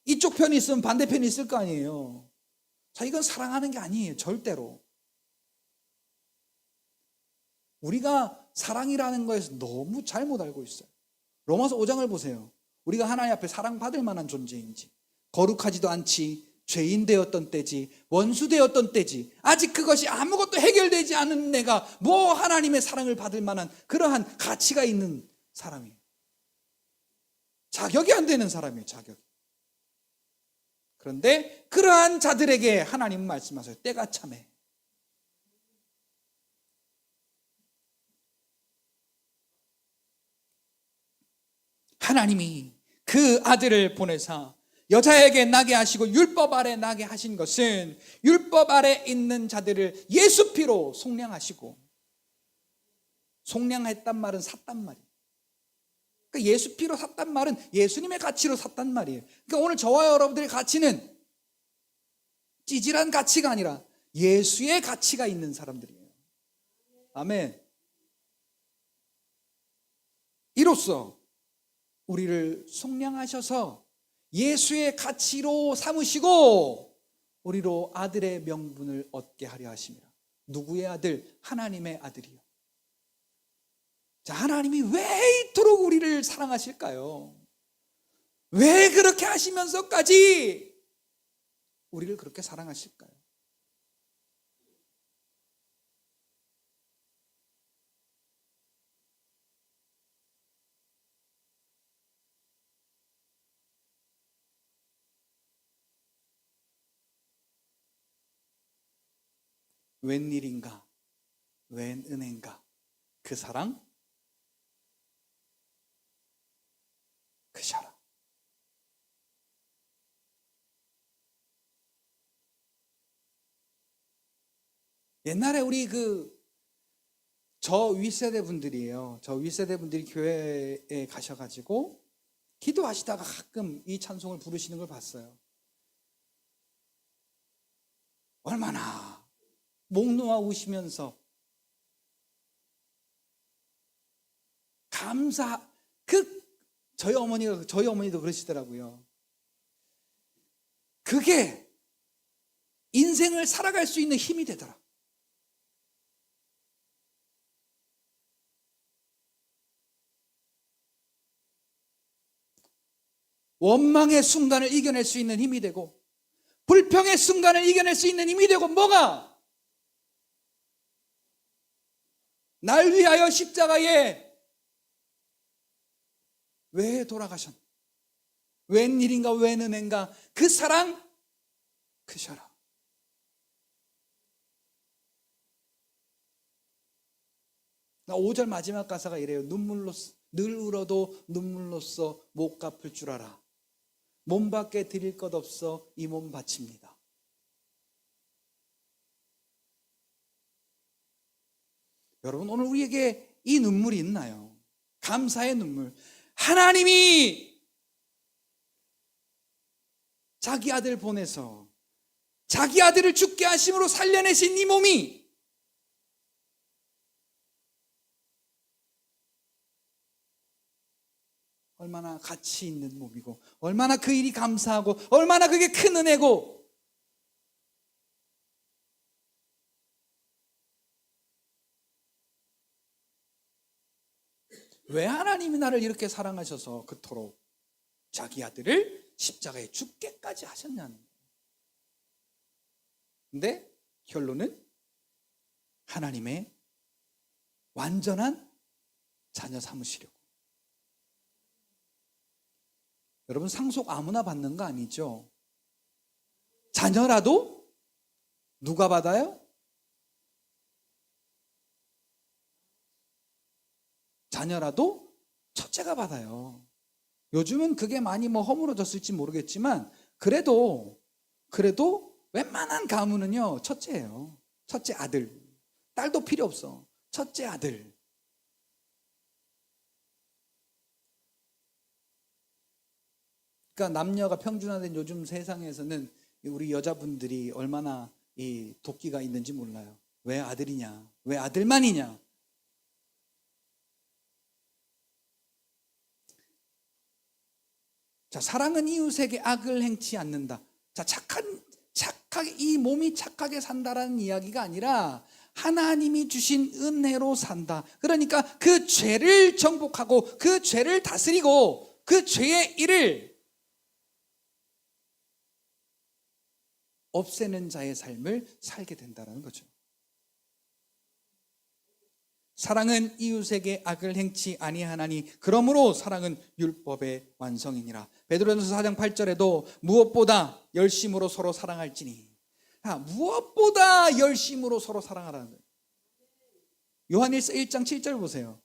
이쪽 편이 있으면 반대편이 있을 거 아니에요. 자, 이건 사랑하는 게 아니에요. 절대로. 우리가 사랑이라는 거에서 너무 잘못 알고 있어요. 로마서 5장을 보세요. 우리가 하나님 앞에 사랑받을 만한 존재인지, 거룩하지도 않지, 죄인 되었던 때지, 원수 되었던 때지, 아직 그것이 아무것도 해결되지 않은 내가 뭐 하나님의 사랑을 받을 만한 그러한 가치가 있는 사람이에요. 자격이 안 되는 사람이에요. 자격이. 그런데 그러한 자들에게 하나님은 말씀하세요. 때가 참해. 하나님이 그 아들을 보내사 여자에게 나게 하시고 율법 아래 나게 하신 것은 율법 아래 있는 자들을 예수 피로 속량하시고, 속량했단 말은 샀단 말이에요. 그러니까 예수 피로 샀단 말은 예수님의 가치로 샀단 말이에요. 그러니까 오늘 저와 여러분들의 가치는 찌질한 가치가 아니라 예수의 가치가 있는 사람들이에요. 아멘. 이로써 우리를 속량하셔서 예수의 가치로 삼으시고 우리로 아들의 명분을 얻게 하려 하심이라. 누구의 아들? 하나님의 아들이요. 자, 하나님이 왜 이토록 우리를 사랑하실까요? 왜 그렇게 하시면서까지 우리를 그렇게 사랑하실까요? 웬일인가? 웬 은혜인가? 그 사랑? 그 사랑. 옛날에 우리 저 윗세대 분들이에요. 저 윗세대 분들이 교회에 가셔가지고 기도하시다가 가끔 이 찬송을 부르시는 걸 봤어요. 얼마나 목 놓아 우시면서 저희 어머니도 그러시더라고요. 그게 인생을 살아갈 수 있는 힘이 되더라. 원망의 순간을 이겨낼 수 있는 힘이 되고, 불평의 순간을 이겨낼 수 있는 힘이 되고, 뭐가? 날 위하여 십자가에 왜 돌아가셨나? 웬일인가 웬 은혜인가? 그 사랑 크셔라. 나 5절 마지막 가사가 이래요. 눈물로 늘 울어도 눈물로써 못 갚을 줄 알아. 몸 밖에 드릴 것 없어 이 몸 바칩니다. 여러분, 오늘 우리에게 이 눈물이 있나요? 감사의 눈물. 하나님이 자기 아들 보내서 자기 아들을 죽게 하심으로 살려내신 이 몸이 얼마나 가치 있는 몸이고, 얼마나 그 일이 감사하고, 얼마나 그게 큰 은혜고, 왜 하나님이 나를 이렇게 사랑하셔서 그토록 자기 아들을 십자가에 죽게까지 하셨냐는 거예요. 근데 결론은 하나님의 완전한 자녀 삼으시려고. 여러분, 상속 아무나 받는 거 아니죠? 자녀라도 누가 받아요? 자녀라도 첫째가 받아요. 요즘은 그게 많이 허물어졌을지 모르겠지만, 그래도 웬만한 가문은요, 첫째예요. 첫째 아들. 딸도 필요 없어. 첫째 아들. 그러니까 남녀가 평준화된 요즘 세상에서는 우리 여자분들이 얼마나 이 도끼가 있는지 몰라요. 왜 아들이냐? 왜 아들만이냐? 자, 사랑은 이웃에게 악을 행치 않는다. 자, 착하게, 이 몸이 착하게 산다라는 이야기가 아니라 하나님이 주신 은혜로 산다. 그러니까 그 죄를 정복하고 그 죄를 다스리고 그 죄의 일을 없애는 자의 삶을 살게 된다는 거죠. 사랑은 이웃에게 악을 행치 아니하나니 그러므로 사랑은 율법의 완성이니라. 베드로전서 4장 8절에도 무엇보다 열심으로 서로 사랑할지니. 무엇보다 열심으로 서로 사랑하라는 거예요. 요한일서 1장 7절 보세요.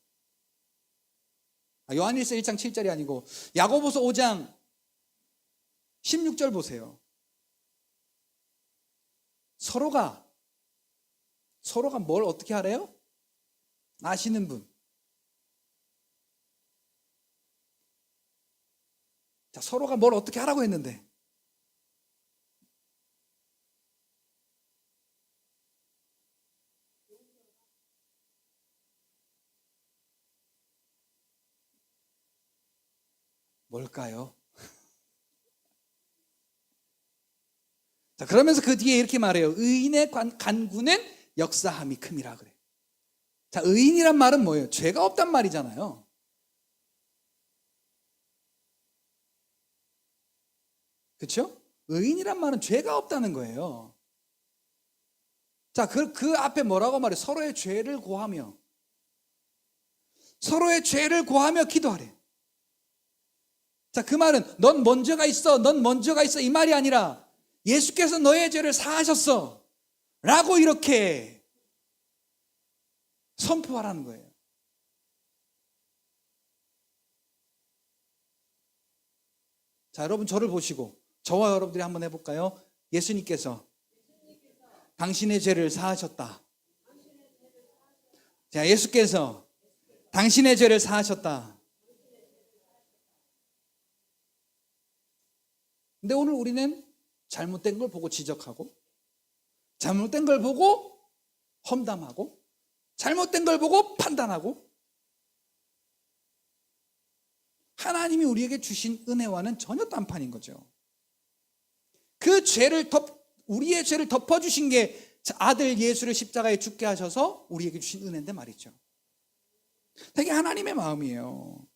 요한일서 1장 7절이 아니고 야고보서 5장 16절 보세요. 서로가 뭘 어떻게 하래요? 아시는 분. 자, 서로가 뭘 어떻게 하라고 했는데. 뭘까요? 자, 그러면서 그 뒤에 이렇게 말해요. 의인의 간구는 역사함이 큼이라 그래. 자, 의인이란 말은 뭐예요? 죄가 없단 말이잖아요. 그렇죠? 의인이란 말은 죄가 없다는 거예요. 자, 그 앞에 뭐라고 말해? 서로의 죄를 고하며 기도하래. 자, 그 말은 넌 먼저가 있어 이 말이 아니라 예수께서 너의 죄를 사하셨어 라고 이렇게 선포하라는 거예요. 자, 여러분 저를 보시고 저와 여러분들이 한번 해볼까요? 예수님께서 당신의 죄를 사하셨다. 자, 예수께서 당신의 죄를 사하셨다. 근데 오늘 우리는 잘못된 걸 보고 지적하고, 잘못된 걸 보고 험담하고, 잘못된 걸 보고 판단하고, 하나님이 우리에게 주신 은혜와는 전혀 딴판인 거죠. 우리의 죄를 덮어주신 게 아들 예수를 십자가에 죽게 하셔서 우리에게 주신 은혜인데 말이죠. 되게 하나님의 마음이에요.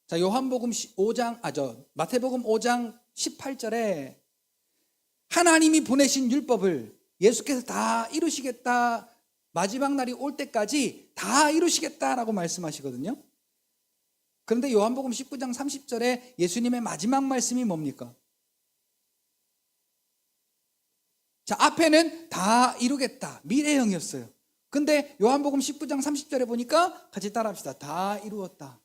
자, 마태복음 5장 18절에 하나님이 보내신 율법을 예수께서 다 이루시겠다, 마지막 날이 올 때까지 다 이루시겠다라고 말씀하시거든요. 그런데 요한복음 19장 30절에 예수님의 마지막 말씀이 뭡니까? 자, 앞에는 다 이루겠다, 미래형이었어요. 근데 요한복음 19장 30절에 보니까 같이 따라합시다. 다 이루었다.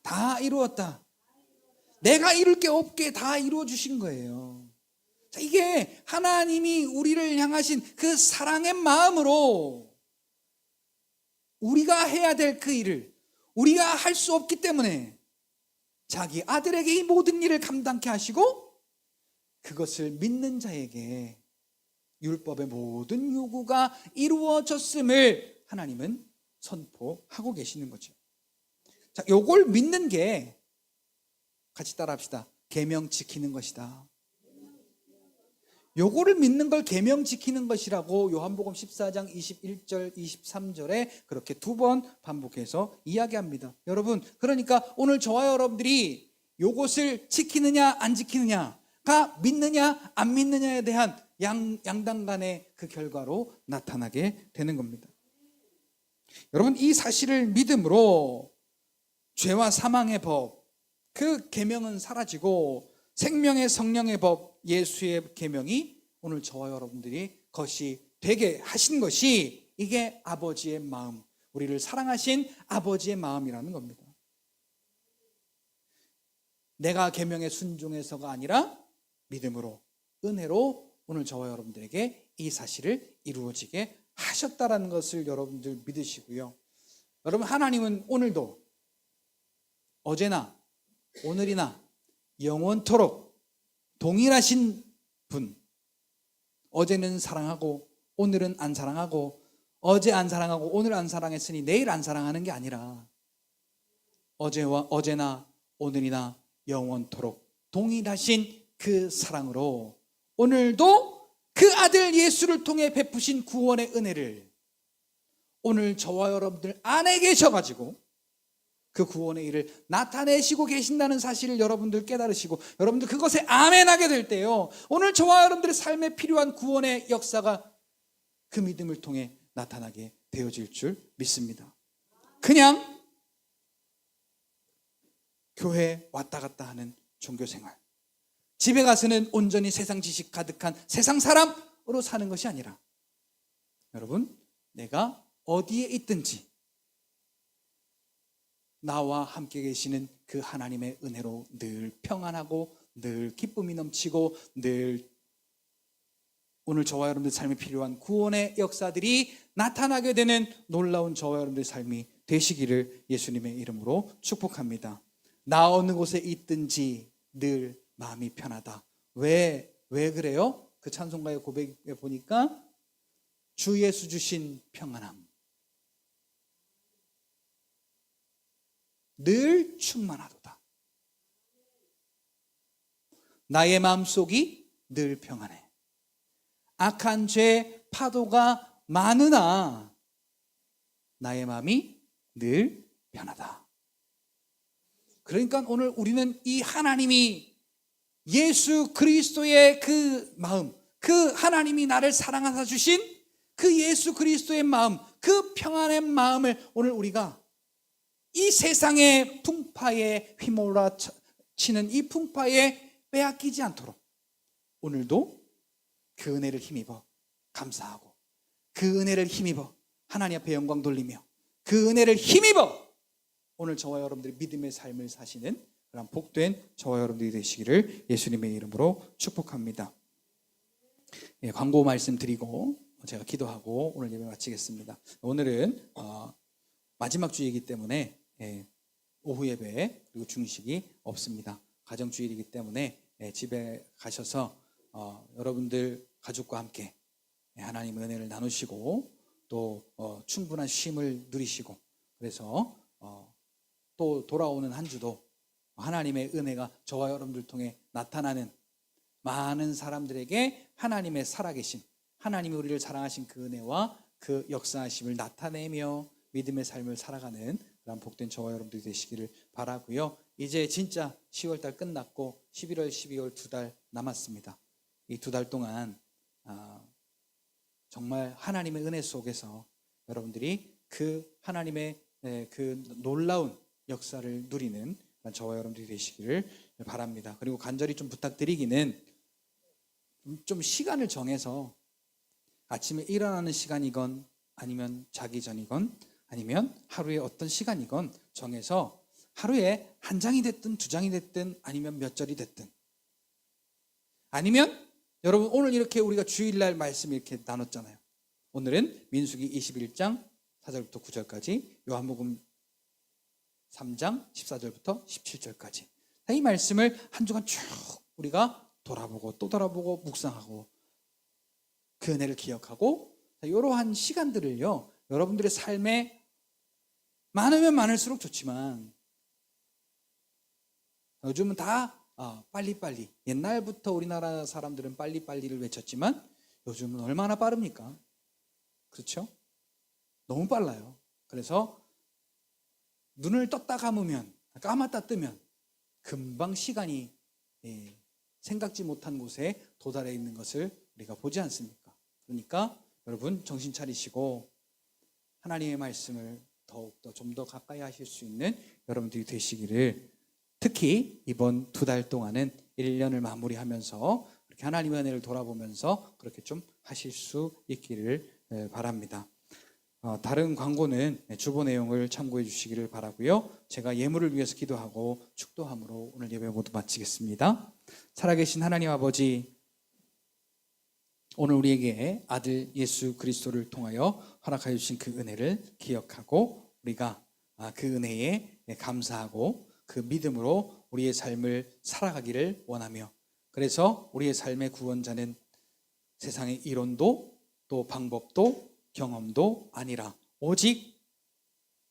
다 이루었다. 내가 이룰 게 없게 다 이루어 주신 거예요. 자, 이게 하나님이 우리를 향하신 그 사랑의 마음으로 우리가 해야 될 그 일을 우리가 할 수 없기 때문에 자기 아들에게 이 모든 일을 감당케 하시고 그것을 믿는 자에게 율법의 모든 요구가 이루어졌음을 하나님은 선포하고 계시는 거죠. 자, 요걸 믿는 게 같이 따라합시다. 계명 지키는 것이다. 요거를 믿는 걸 계명 지키는 것이라고 요한복음 14장 21절 23절에 그렇게 두 번 반복해서 이야기합니다. 여러분, 그러니까 오늘 저와 여러분들이 요것을 지키느냐 안 지키느냐가 믿느냐 안 믿느냐에 대한 양당 간의 그 결과로 나타나게 되는 겁니다. 여러분, 이 사실을 믿음으로 죄와 사망의 법, 그 계명은 사라지고 생명의 성령의 법, 예수의 계명이 오늘 저와 여러분들이 것이 되게 하신 것이 이게 아버지의 마음, 우리를 사랑하신 아버지의 마음이라는 겁니다. 내가 계명에 순종해서가 아니라 믿음으로, 은혜로 오늘 저와 여러분들에게 이 사실을 이루어지게 하셨다라는 것을 여러분들 믿으시고요. 여러분, 하나님은 오늘도 어제나 오늘이나 영원토록 동일하신 분, 어제는 사랑하고 오늘은 안 사랑하고, 어제 안 사랑하고 오늘 안 사랑했으니 내일 안 사랑하는 게 아니라 어제나 오늘이나 영원토록 동일하신 그 사랑으로 오늘도 그 아들 예수를 통해 베푸신 구원의 은혜를 오늘 저와 여러분들 안에 계셔가지고 그 구원의 일을 나타내시고 계신다는 사실을 여러분들 깨달으시고 여러분들 그것에 아멘하게 될 때요, 오늘 저와 여러분들의 삶에 필요한 구원의 역사가 그 믿음을 통해 나타나게 되어질 줄 믿습니다. 그냥 교회 왔다 갔다 하는 종교생활, 집에 가서는 온전히 세상 지식 가득한 세상 사람으로 사는 것이 아니라, 여러분, 내가 어디에 있든지 나와 함께 계시는 그 하나님의 은혜로 늘 평안하고 늘 기쁨이 넘치고 늘 오늘 저와 여러분들 삶에 필요한 구원의 역사들이 나타나게 되는 놀라운 저와 여러분들의 삶이 되시기를 예수님의 이름으로 축복합니다. 나 어느 곳에 있든지 늘 마음이 편하다. 왜 그래요? 그 찬송가의 고백에 보니까 주 예수 주신 평안함, 늘 충만하도다. 나의 마음속이 늘 평안해. 악한 죄 파도가 많으나 나의 마음이 늘 편하다. 그러니까 오늘 우리는 이 하나님이 예수 그리스도의 그 마음, 그 하나님이 나를 사랑하사 주신 그 예수 그리스도의 마음, 그 평안의 마음을 오늘 우리가 이 세상의 풍파에 휘몰아치는 이 풍파에 빼앗기지 않도록 오늘도 그 은혜를 힘입어 감사하고, 그 은혜를 힘입어 하나님 앞에 영광 돌리며, 그 은혜를 힘입어 오늘 저와 여러분들이 믿음의 삶을 사시는 그런 복된 저와 여러분들이 되시기를 예수님의 이름으로 축복합니다. 예, 광고 말씀드리고 제가 기도하고 오늘 예배 마치겠습니다. 오늘은 마지막 주일이기 때문에 오후 예배 그리고 중식이 없습니다. 가정주일이기 때문에 집에 가셔서 여러분들 가족과 함께 하나님의 은혜를 나누시고 또 충분한 쉼을 누리시고, 그래서 또 돌아오는 한 주도 하나님의 은혜가 저와 여러분들 통해 나타나는, 많은 사람들에게 하나님의 살아계신, 하나님이 우리를 사랑하신 그 은혜와 그 역사하심을 나타내며 믿음의 삶을 살아가는 그런 복된 저와 여러분들이 되시기를 바라고요. 이제 진짜 10월달 끝났고 11월, 12월 2달 남았습니다. 이 2달 동안 정말 하나님의 은혜 속에서 여러분들이 그 하나님의 그 놀라운 역사를 누리는 저와 여러분들이 되시기를 바랍니다. 그리고 간절히 좀 부탁드리기는, 좀 시간을 정해서 아침에 일어나는 시간이건 아니면 자기 전이건 아니면 하루에 어떤 시간이건 정해서 하루에 한 장이 됐든 두 장이 됐든 아니면 몇 절이 됐든, 아니면 여러분 오늘 이렇게 우리가 주일날 말씀 이렇게 나눴잖아요. 오늘은 민수기 21장 4절부터 9절까지, 요한복음 3장 14절부터 17절까지 이 말씀을 한 주간 쭉 우리가 돌아보고 또 돌아보고 묵상하고 그 은혜를 기억하고, 이러한 시간들을요 여러분들의 삶에 많으면 많을수록 좋지만, 요즘은 다 빨리빨리, 옛날부터 우리나라 사람들은 빨리빨리를 외쳤지만 요즘은 얼마나 빠릅니까? 그렇죠? 너무 빨라요. 그래서 눈을 떴다 감으면, 감았다 뜨면 금방 시간이 생각지 못한 곳에 도달해 있는 것을 우리가 보지 않습니까? 그러니까 여러분 정신 차리시고 하나님의 말씀을 더욱더 좀 더 가까이 하실 수 있는 여러분들이 되시기를, 특히 이번 2달 동안은 1년을 마무리하면서 그렇게 하나님의 은혜를 돌아보면서 그렇게 좀 하실 수 있기를 바랍니다. 다른 광고는 주보 내용을 참고해 주시기를 바라고요. 제가 예물을 위해서 기도하고 축도함으로 오늘 예배 모두 마치겠습니다. 살아계신 하나님 아버지, 오늘 우리에게 아들 예수 그리스도를 통하여 허락하여 주신 그 은혜를 기억하고 우리가 그 은혜에 감사하고 그 믿음으로 우리의 삶을 살아가기를 원하며, 그래서 우리의 삶의 구원자는 세상의 이론도 또 방법도 경험도 아니라 오직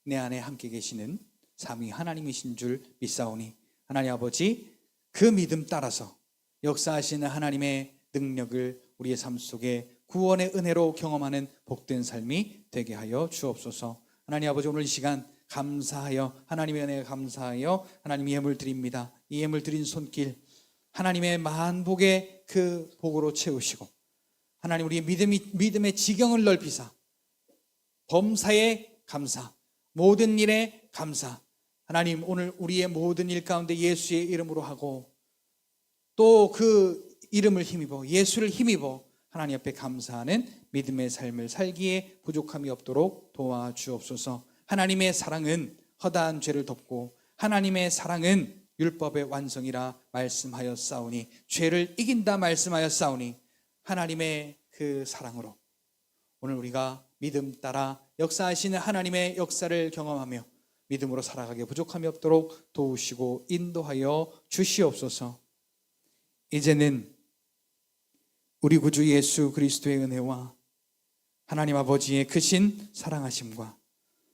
내 안에 함께 계시는 삼위 하나님이신 줄 믿사오니, 하나님 아버지 그 믿음 따라서 역사하시는 하나님의 능력을 우리의 삶 속에 구원의 은혜로 경험하는 복된 삶이 되게 하여 주옵소서. 하나님 아버지, 오늘 이 시간 감사하여, 하나님의 은혜에 감사하여 하나님 예물 드립니다. 이 예물 드린 손길 하나님의 만복의 그 복으로 채우시고, 하나님 우리의 믿음의 지경을 넓히사 범사에 감사, 모든 일에 감사, 하나님 오늘 우리의 모든 일 가운데 예수의 이름으로 하고 또 그 이름을 힘입어 예수를 힘입어 하나님 앞에 감사하는 믿음의 삶을 살기에 부족함이 없도록 도와주옵소서. 하나님의 사랑은 허다한 죄를 덮고 하나님의 사랑은 율법의 완성이라 말씀하였사오니, 죄를 이긴다 말씀하였사오니, 하나님의 그 사랑으로 오늘 우리가 믿음 따라 역사하시는 하나님의 역사를 경험하며 믿음으로 살아가게 부족함이 없도록 도우시고 인도하여 주시옵소서. 이제는 우리 구주 예수 그리스도의 은혜와 하나님 아버지의 크신 사랑하심과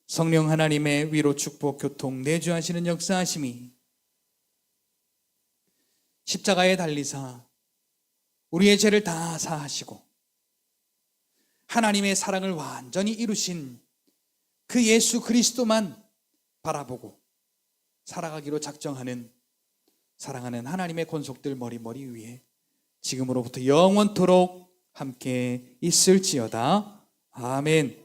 성령 하나님의 위로 축복 교통 내주하시는 역사하심이 십자가에 달리사 우리의 죄를 다 사하시고 하나님의 사랑을 완전히 이루신 그 예수 그리스도만 바라보고 살아가기로 작정하는 사랑하는 하나님의 권속들 머리 위에 지금으로부터 영원토록 함께 있을지어다. 아멘.